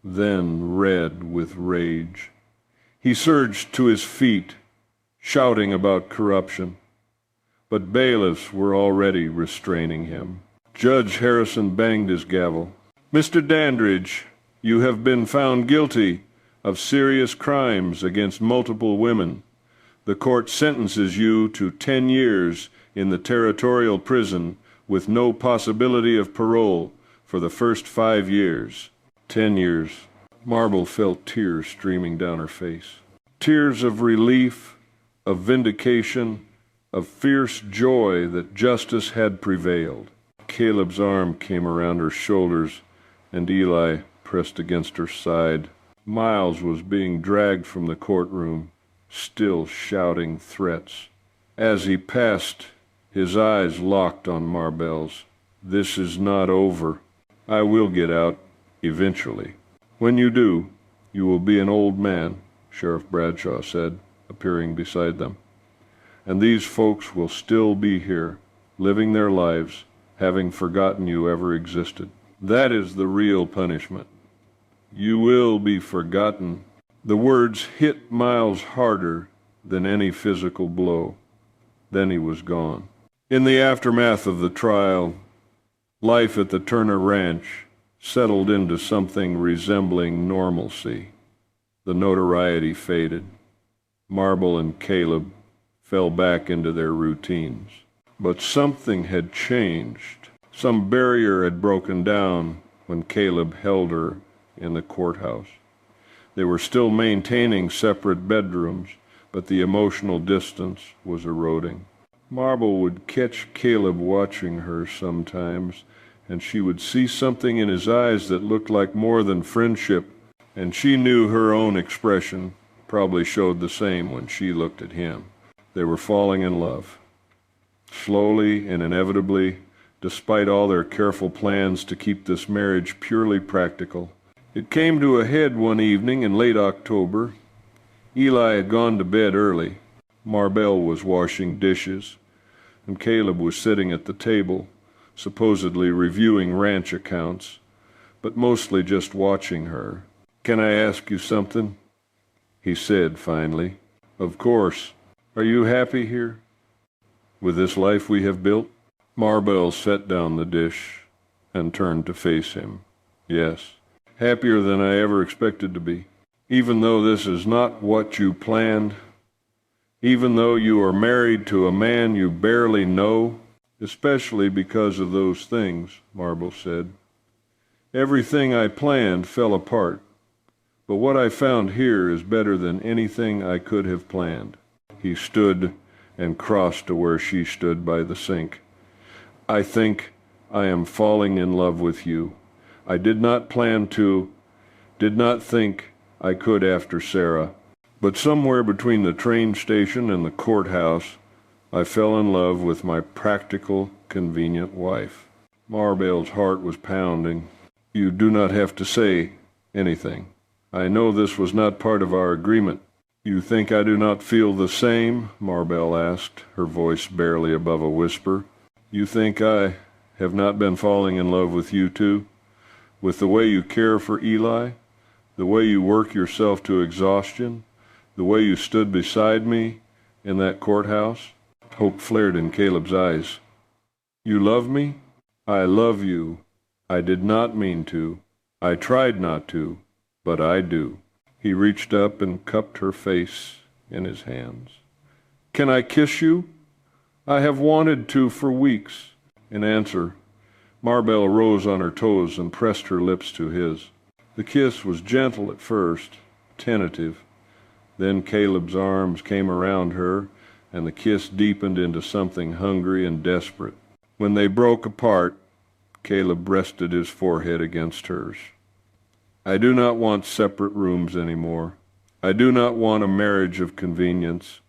then red with rage. He surged to his feet, shouting about corruption, but bailiffs were already restraining him. Judge Harrison banged his gavel. Mr. Dandridge, you have been found guilty of serious crimes against multiple women. The court sentences you to 10 years in the territorial prison with no possibility of parole for the first 5 years. 10 years. Marble felt tears streaming down her face. Tears of relief, of vindication, of fierce joy that justice had prevailed. Caleb's arm came around her shoulders, and Eli pressed against her side. Miles was being dragged from the courtroom, still shouting threats. As he passed, his eyes locked on Marbell's. This is not over. I will get out, eventually. When you do, you will be an old man, Sheriff Bradshaw said, appearing beside them. And these folks will still be here, living their lives, having forgotten you ever existed. That is the real punishment. You will be forgotten. The words hit Miles harder than any physical blow. Then he was gone. In the aftermath of the trial, life at the Turner Ranch settled into something resembling normalcy. The notoriety faded. Marble and Caleb fell back into their routines. But something had changed. Some barrier had broken down when Caleb held her in the courthouse. They were still maintaining separate bedrooms, but the emotional distance was eroding. Marble would catch Caleb watching her sometimes, and she would see something in his eyes that looked like more than friendship, and she knew her own expression probably showed the same when she looked at him. They were falling in love. Slowly and inevitably, despite all their careful plans to keep this marriage purely practical. It came to a head one evening in late October. Eli had gone to bed early. Marbell was washing dishes, and Caleb was sitting at the table, supposedly reviewing ranch accounts. but mostly just watching her. "Can I ask you something?" he said finally. "Of course. Are you happy here? With this life we have built?" Marbell set down the dish and turned to face him. "Yes. Happier than I ever expected to be. Even though this is not what you planned, even though you are married to a man you barely know, especially because of those things," Marbell said. "Everything I planned fell apart, but what I found here is better than anything I could have planned." He stood and crossed to where she stood by the sink. "I think I am falling in love with you. I did not plan to, did not think I could after Sarah. But somewhere between the train station and the courthouse, I fell in love with my practical, convenient wife." Marbell's heart was pounding. "You do not have to say anything. I know this was not part of our agreement." "You think I do not feel the same?" Marbell asked, her voice barely above a whisper. "You think I have not been falling in love with you too? With the way you care for Eli? The way you work yourself to exhaustion? The way you stood beside me in that courthouse?" Hope flared in Caleb's eyes. "You love me?" "I love you. I did not mean to. I tried not to, but I do." He reached up and cupped her face in his hands. "Can I kiss you? I have wanted to for weeks." In answer, Marbell rose on her toes and pressed her lips to his. The kiss was gentle at first, tentative. Then Caleb's arms came around her, and the kiss deepened into something hungry and desperate. When they broke apart, Caleb rested his forehead against hers. "I do not want separate rooms anymore. I do not want a marriage of convenience.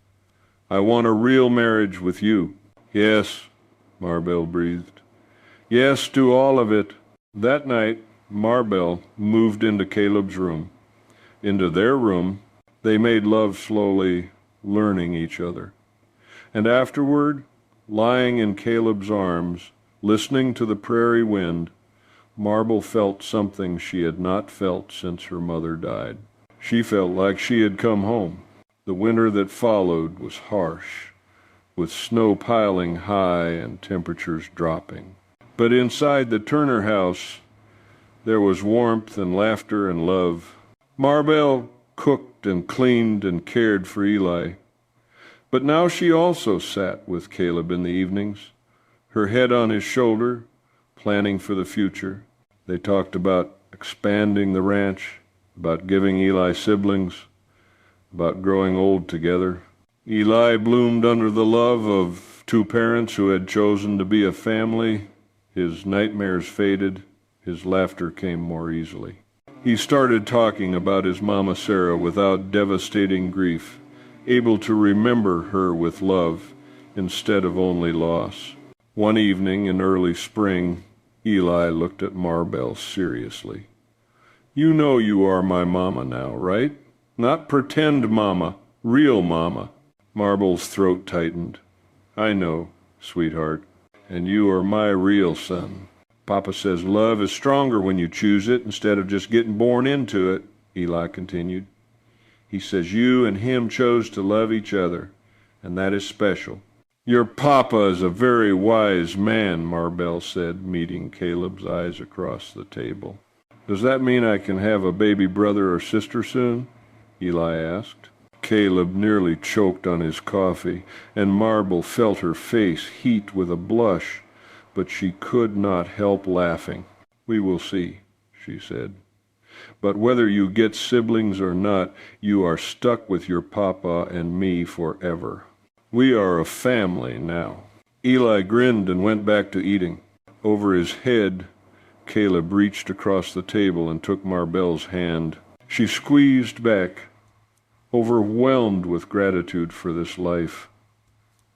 I want a real marriage with you." "Yes," Marbell breathed. "Yes to all of it." That night, Marbell moved into Caleb's room. Into their room, they made love slowly, learning each other. And afterward, lying in Caleb's arms, listening to the prairie wind, Marbell felt something she had not felt since her mother died. She felt like she had come home. The winter that followed was harsh, with snow piling high and temperatures dropping. But inside the Turner house, there was warmth and laughter and love. Marbell cooked and cleaned and cared for Eli. But now she also sat with Caleb in the evenings, her head on his shoulder, planning for the future. They talked about expanding the ranch, about giving Eli siblings, about growing old together. Eli bloomed under the love of two parents who had chosen to be a family. His nightmares faded. His laughter came more easily. He started talking about his Mama Sarah without devastating grief, able to remember her with love instead of only loss. One evening in early spring, Eli looked at Marbell seriously. "You know you are my mama now, right? Not pretend mama, real mama." Marbell's throat tightened. "I know, sweetheart, and you are my real son. Papa says love is stronger when you choose it instead of just getting born into it," Eli continued. "He says you and him chose to love each other, and that is special." "Your papa is a very wise man," Marbell said, meeting Caleb's eyes across the table. "Does that mean I can have a baby brother or sister soon?" Eli asked. Caleb nearly choked on his coffee, and Marbell felt her face heat with a blush, but she could not help laughing. "We will see," she said. "But whether you get siblings or not, you are stuck with your papa and me forever. We are a family now." Eli grinned and went back to eating. Over his head, Caleb reached across the table and took Marbell's hand. She squeezed back, overwhelmed with gratitude for this life,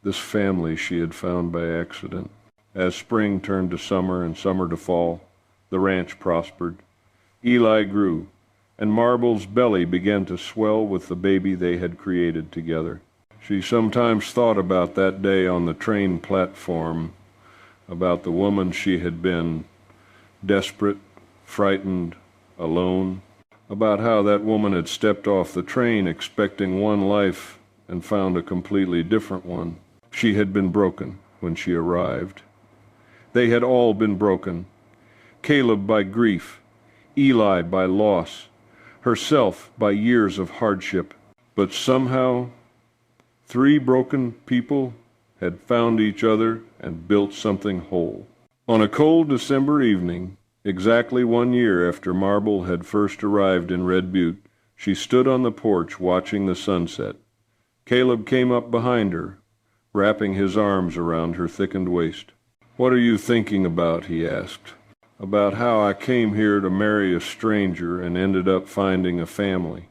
this family she had found by accident. As spring turned to summer and summer to fall, the ranch prospered. Eli grew, and Marbell's belly began to swell with the baby they had created together. She sometimes thought about that day on the train platform, about the woman she had been, desperate, frightened, alone, about how that woman had stepped off the train expecting one life and found a completely different one. She had been broken when she arrived. They had all been broken. Caleb by grief, Eli by loss, herself by years of hardship. But somehow, three broken people had found each other and built something whole. On a cold December evening, exactly 1 year after Marble had first arrived in Red Butte, she stood on the porch watching the sunset. Caleb came up behind her, wrapping his arms around her thickened waist. "What are you thinking about?" he asked. "About how I came here to marry a stranger and ended up finding a family.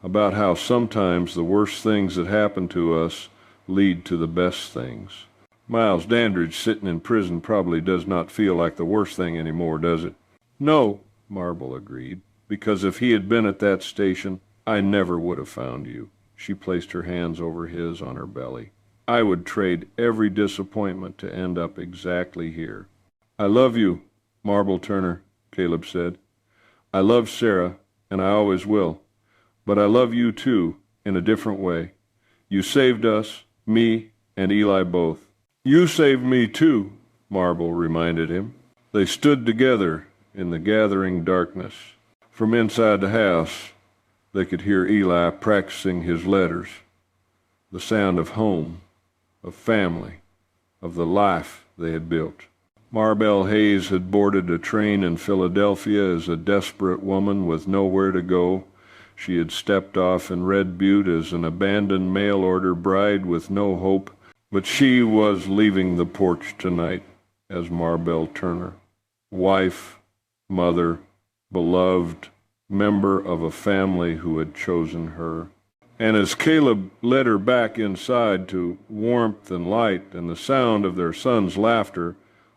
About how sometimes the worst things that happen to us lead to the best things. Miles Dandridge sitting in prison probably does not feel like the worst thing anymore, does it?" "No," Marble agreed, "because if he had been at that station, I never would have found you." She placed her hands over his on her belly. "I would trade every disappointment to end up exactly here." "I love you, Marble Turner," Caleb said. "I love Sarah, and I always will. But I love you too, in a different way. You saved us, me and Eli both." "You saved me too," Marble reminded him. They stood together in the gathering darkness. From inside the house, they could hear Eli practicing his letters. The sound of home, of family, of the life they had built. Marbell Hayes had boarded a train in Philadelphia as a desperate woman with nowhere to go. She had stepped off in Red Butte as an abandoned mail-order bride with no hope, but she was leaving the porch tonight as Marbell Turner, wife, mother, beloved, member of a family who had chosen her. And as Caleb led her back inside to warmth and light and the sound of their son's laughter,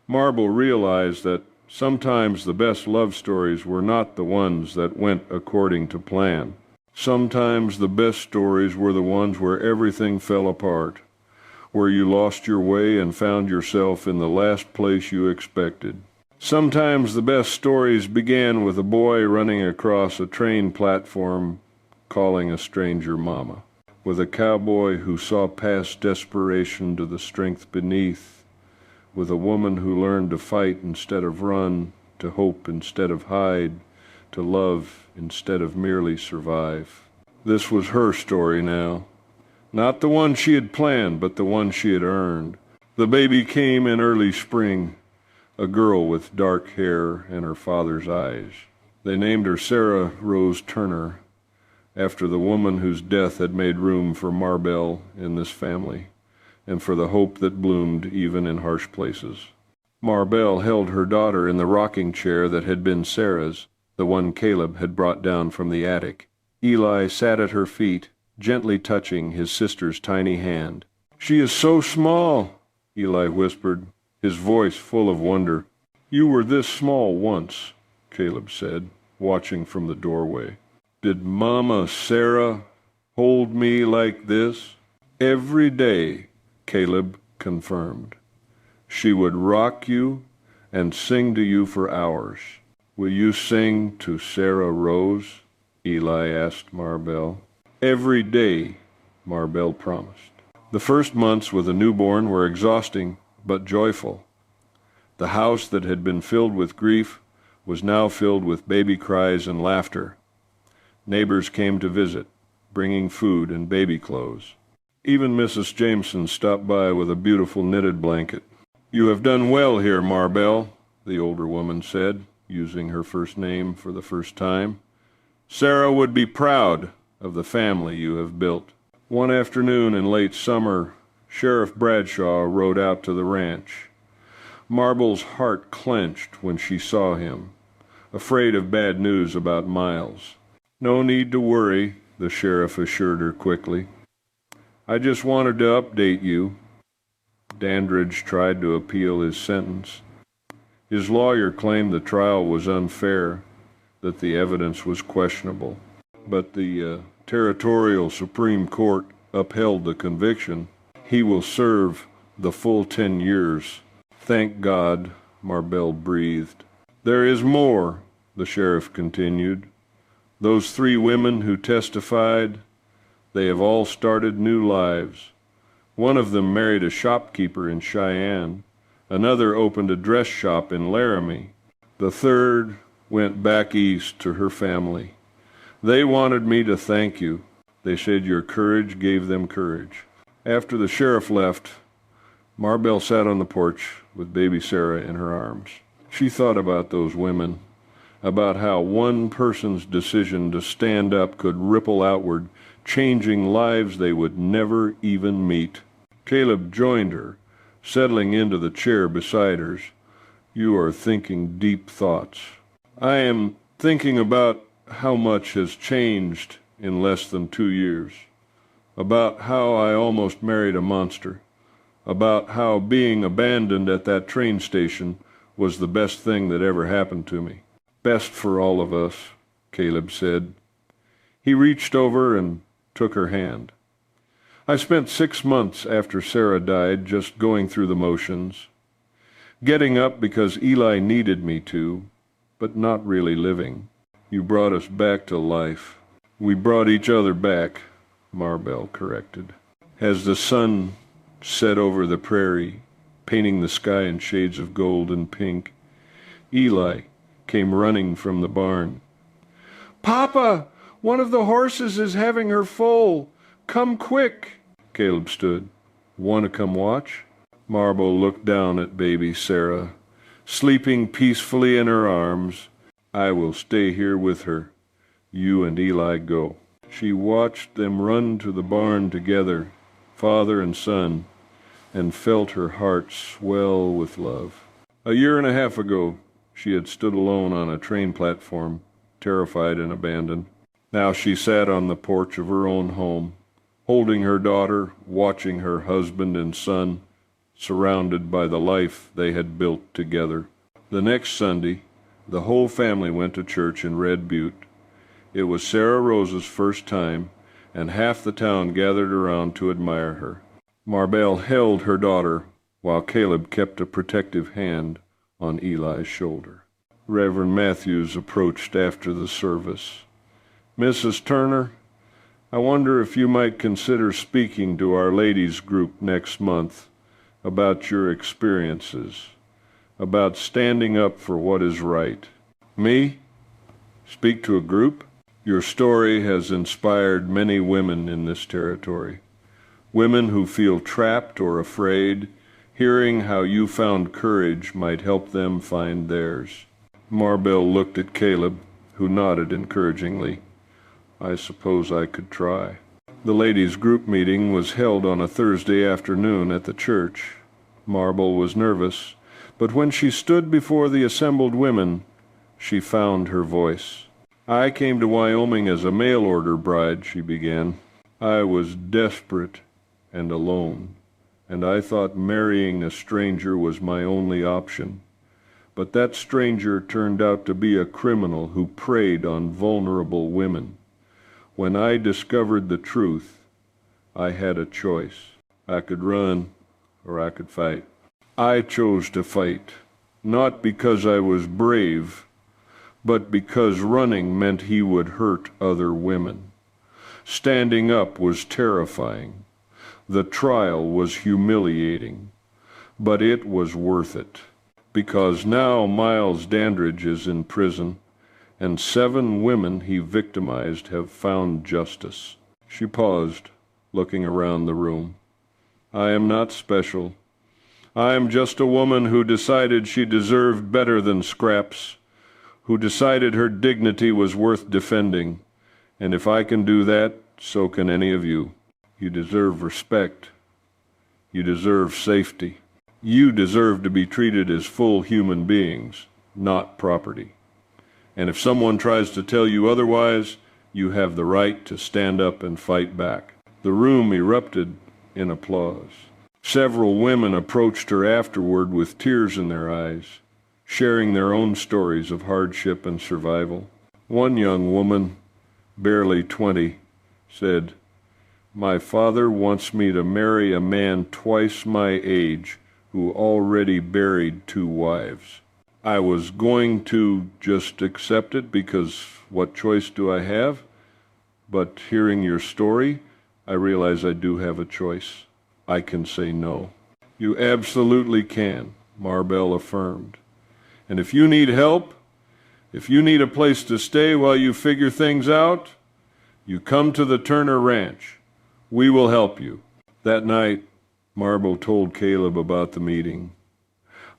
Marble realized that sometimes the best love stories were not the ones that went according to plan. Sometimes the best stories were the ones where everything fell apart, where you lost your way and found yourself in the last place you expected. Sometimes the best stories began with a boy running across a train platform calling a stranger mama, with a cowboy who saw past desperation to the strength beneath, with a woman who learned to fight instead of run, to hope instead of hide, to love instead of merely survive. This was her story now. Not the one she had planned, but the one she had earned. The baby came in early spring, a girl with dark hair and her father's eyes. They named her Sarah Rose Turner, after the woman whose death had made room for Marbell in this family, and for the hope that bloomed even in harsh places. Marbell held her daughter in the rocking chair that had been Sarah's, the one Caleb had brought down from the attic. Eli sat at her feet, gently touching his sister's tiny hand. "She is so small," Eli whispered, his voice full of wonder. "You were this small once," Caleb said, watching from the doorway. "Did Mama Sarah hold me like this?" "Every day," Caleb confirmed. "She would rock you and sing to you for hours." "Will you sing to Sarah Rose?" Eli asked Marbell. "Every day," Marbell promised. The first months with a newborn were exhausting but joyful. The house that had been filled with grief was now filled with baby cries and laughter. Neighbors came to visit, bringing food and baby clothes. Even Mrs. Jameson stopped by with a beautiful knitted blanket. "You have done well here, Marbell," the older woman said, using her first name for the first time. "Sarah would be proud of the family you have built." One afternoon in late summer, Sheriff Bradshaw rode out to the ranch. Marble's heart clenched when she saw him, afraid of bad news about Miles. "No need to worry," the sheriff assured her quickly. "I just wanted to update you." Dandridge tried to appeal his sentence. His lawyer claimed the trial was unfair, that the evidence was questionable. But the territorial Supreme Court upheld the conviction. "He will serve the full 10 years. "Thank God," Marbell breathed. "There is more," the sheriff continued. Those 3 women who testified, they have all started new lives. One of them married a shopkeeper in Cheyenne. Another opened a dress shop in Laramie. The third went back east to her family. They wanted me to thank you. They said your courage gave them courage. After the sheriff left, Marbell sat on the porch with baby Sarah in her arms. She thought about those women, about how one person's decision to stand up could ripple outward, changing lives they would never even meet. Caleb joined her, settling into the chair beside hers. You are thinking deep thoughts. I am thinking about how much has changed in less than 2 years, about how I almost married a monster, about how being abandoned at that train station was the best thing that ever happened to me. Best for all of us, Caleb said. He reached over and took her hand. I spent 6 months after Sarah died just going through the motions, getting up because Eli needed me to, but not really living. You brought us back to life. We brought each other back, Marbell corrected. As the sun set over the prairie, painting the sky in shades of gold and pink, Eli came running from the barn. Papa, one of the horses is having her foal. Come quick. Caleb stood. Want to come watch? Marbell looked down at baby Sarah, sleeping peacefully in her arms. I will stay here with her. You and Eli go. She watched them run to the barn together, father and son, and felt her heart swell with love. A year and a half ago, she had stood alone on a train platform, terrified and abandoned. Now she sat on the porch of her own home, holding her daughter, watching her husband and son, surrounded by the life they had built together. The next Sunday, the whole family went to church in Red Butte. It was Sarah Rose's first time, and half the town gathered around to admire her. Marbell held her daughter, while Caleb kept a protective hand on Eli's shoulder. Reverend Matthews approached after the service. Mrs. Turner, I wonder if you might consider speaking to our ladies group next month about your experiences, about standing up for what is right. Me? Speak to a group? Your story has inspired many women in this territory. Women who feel trapped or afraid. Hearing how you found courage might help them find theirs. Marbell looked at Caleb, who nodded encouragingly. I suppose I could try. The ladies' group meeting was held on a Thursday afternoon at the church. Marbell was nervous, but when she stood before the assembled women, she found her voice. I came to Wyoming as a mail-order bride, she began. I was desperate and alone, and I thought marrying a stranger was my only option. But that stranger turned out to be a criminal who preyed on vulnerable women. When I discovered the truth, I had a choice. I could run, or I could fight. I chose to fight, not because I was brave, but because running meant he would hurt other women. Standing up was terrifying. The trial was humiliating, but it was worth it, because now Miles Dandridge is in prison, and 7 women he victimized have found justice. She paused, looking around the room. I am not special. I am just a woman who decided she deserved better than scraps, who decided her dignity was worth defending, and if I can do that, so can any of you. You deserve respect. You deserve safety. You deserve to be treated as full human beings, not property. And if someone tries to tell you otherwise, you have the right to stand up and fight back. The room erupted in applause. Several women approached her afterward with tears in their eyes, sharing their own stories of hardship and survival. One young woman, barely 20, said, My father wants me to marry a man twice my age who already buried 2 wives. I was going to just accept it because what choice do I have? But hearing your story, I realize I do have a choice. I can say no. You absolutely can, Marbell affirmed. And if you need help, if you need a place to stay while you figure things out, you come to the Turner Ranch. We will help you. That night, Marbell told Caleb about the meeting.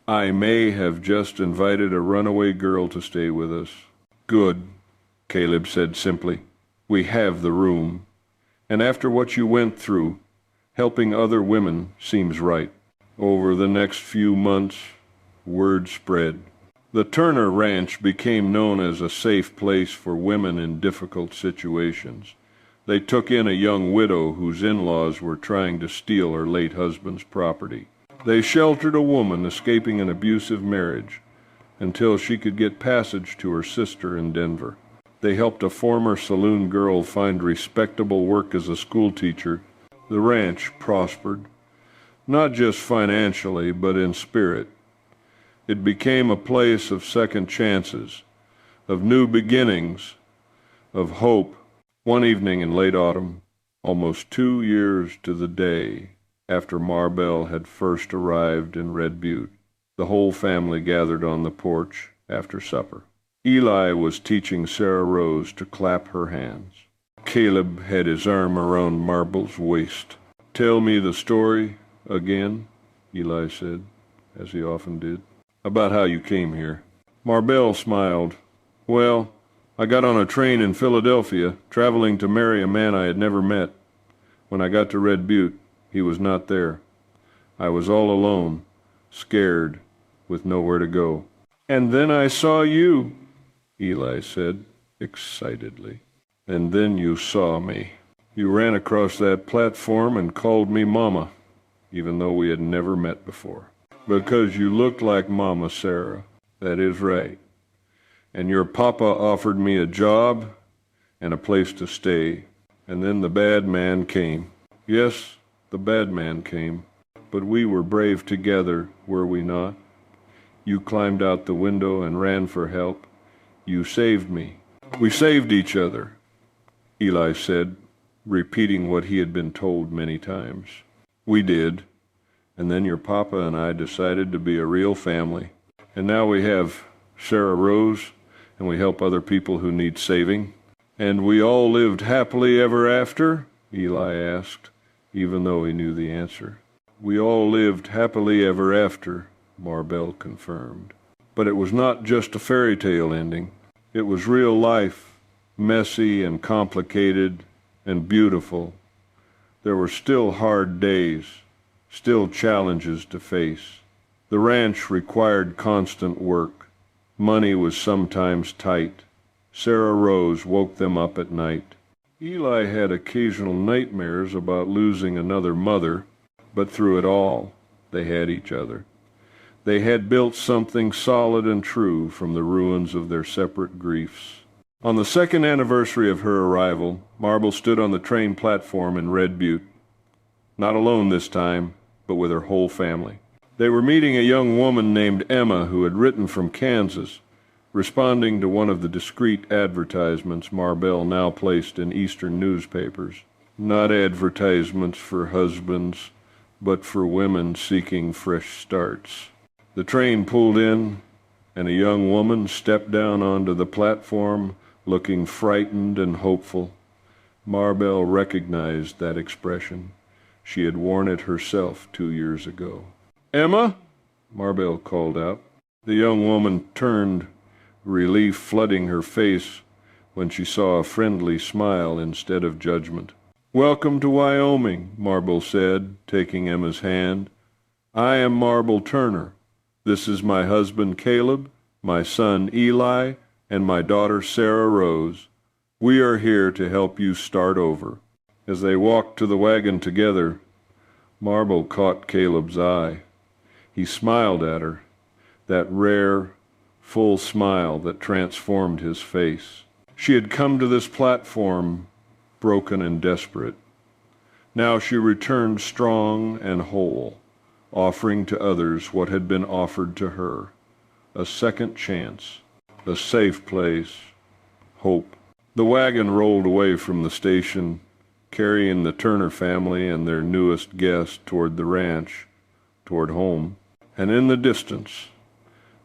I may have just invited a runaway girl to stay with us. Good, Caleb said simply. We have the room. And after what you went through, helping other women seems right. Over the next few months, word spread. The Turner Ranch became known as a safe place for women in difficult situations. They took in a young widow whose in-laws were trying to steal her late husband's property. They sheltered a woman escaping an abusive marriage until she could get passage to her sister in Denver. They helped a former saloon girl find respectable work as a schoolteacher. The ranch prospered, not just financially, but in spirit. It became a place of second chances, of new beginnings, of hope. One evening in late autumn, almost 2 years to the day after Marbell had first arrived in Red Butte, the whole family gathered on the porch after supper. Eli was teaching Sarah Rose to clap her hands. Caleb had his arm around Marbell's waist. "Tell me the story again," Eli said, as he often did, "about how you came here." Marbell smiled. "Well, I got on a train in Philadelphia, traveling to marry a man I had never met. When I got to Red Butte, he was not there. I was all alone, scared, with nowhere to go. And then I saw you," Eli said, excitedly. "And then you saw me. You ran across that platform and called me Mama, even though we had never met before. Because you looked like Mama, Sarah. That is right. And your papa offered me a job and a place to stay. And then the bad man came. Yes, the bad man came. But we were brave together, were we not? You climbed out the window and ran for help. You saved me. We saved each other," Eli said, repeating what he had been told many times. "We did. And then your papa and I decided to be a real family. And now we have Sarah Rose, and we help other people who need saving." "And we all lived happily ever after?" Eli asked, even though he knew the answer. "We all lived happily ever after," Marbell confirmed. But it was not just a fairy tale ending. It was real life, messy and complicated and beautiful. There were still hard days, still challenges to face. The ranch required constant work. Money was sometimes tight. Sarah Rose woke them up at night. Eli had occasional nightmares about losing another mother, but through it all, they had each other. They had built something solid and true from the ruins of their separate griefs. On the second anniversary of her arrival, Marbell stood on the train platform in Red Butte. Not alone this time, but with her whole family. They were meeting a young woman named Emma who had written from Kansas, responding to one of the discreet advertisements Marbell now placed in Eastern newspapers. Not advertisements for husbands, but for women seeking fresh starts. The train pulled in, and a young woman stepped down onto the platform, looking frightened and hopeful. Marbell recognized that expression. She had worn it herself 2 years ago. "Emma?" Marbell called out. The young woman turned, relief flooding her face when she saw a friendly smile instead of judgment. "Welcome to Wyoming," Marbell said, taking Emma's hand. "I am Marbell Turner. This is my husband Caleb, my son Eli, and my daughter Sarah Rose. We are here to help you start over." As they walked to the wagon together, Marbell caught Caleb's eye. He smiled at her, that rare, full smile that transformed his face. She had come to this platform broken and desperate. Now she returned strong and whole, offering to others what had been offered to her, a second chance, a safe place, hope. The wagon rolled away from the station, carrying the Turner family and their newest guest toward the ranch, toward home. And in the distance,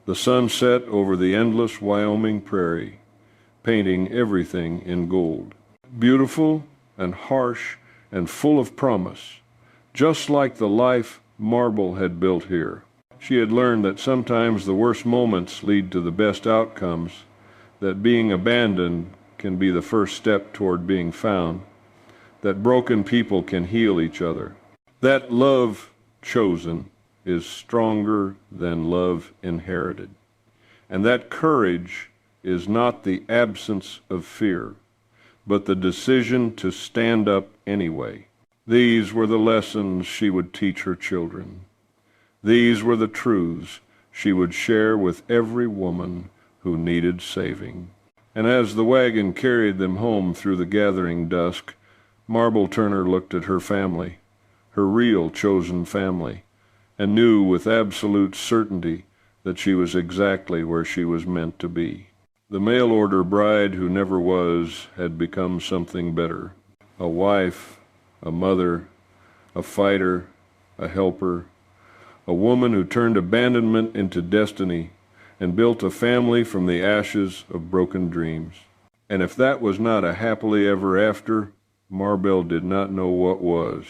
the sun set over the endless Wyoming prairie, painting everything in gold. Beautiful and harsh and full of promise, just like the life Marble had built here. She had learned that sometimes the worst moments lead to the best outcomes, that being abandoned can be the first step toward being found, that broken people can heal each other, that love chosen is stronger than love inherited, and that courage is not the absence of fear, but the decision to stand up anyway. These were the lessons she would teach her children. These were the truths she would share with every woman who needed saving. And as the wagon carried them home through the gathering dusk, Marble Turner looked at her family, her real chosen family, and knew with absolute certainty that she was exactly where she was meant to be. The mail-order bride who never was had become something better, a wife, a mother, a fighter, a helper, a woman who turned abandonment into destiny and built a family from the ashes of broken dreams. And if that was not a happily ever after, Marbell did not know what was.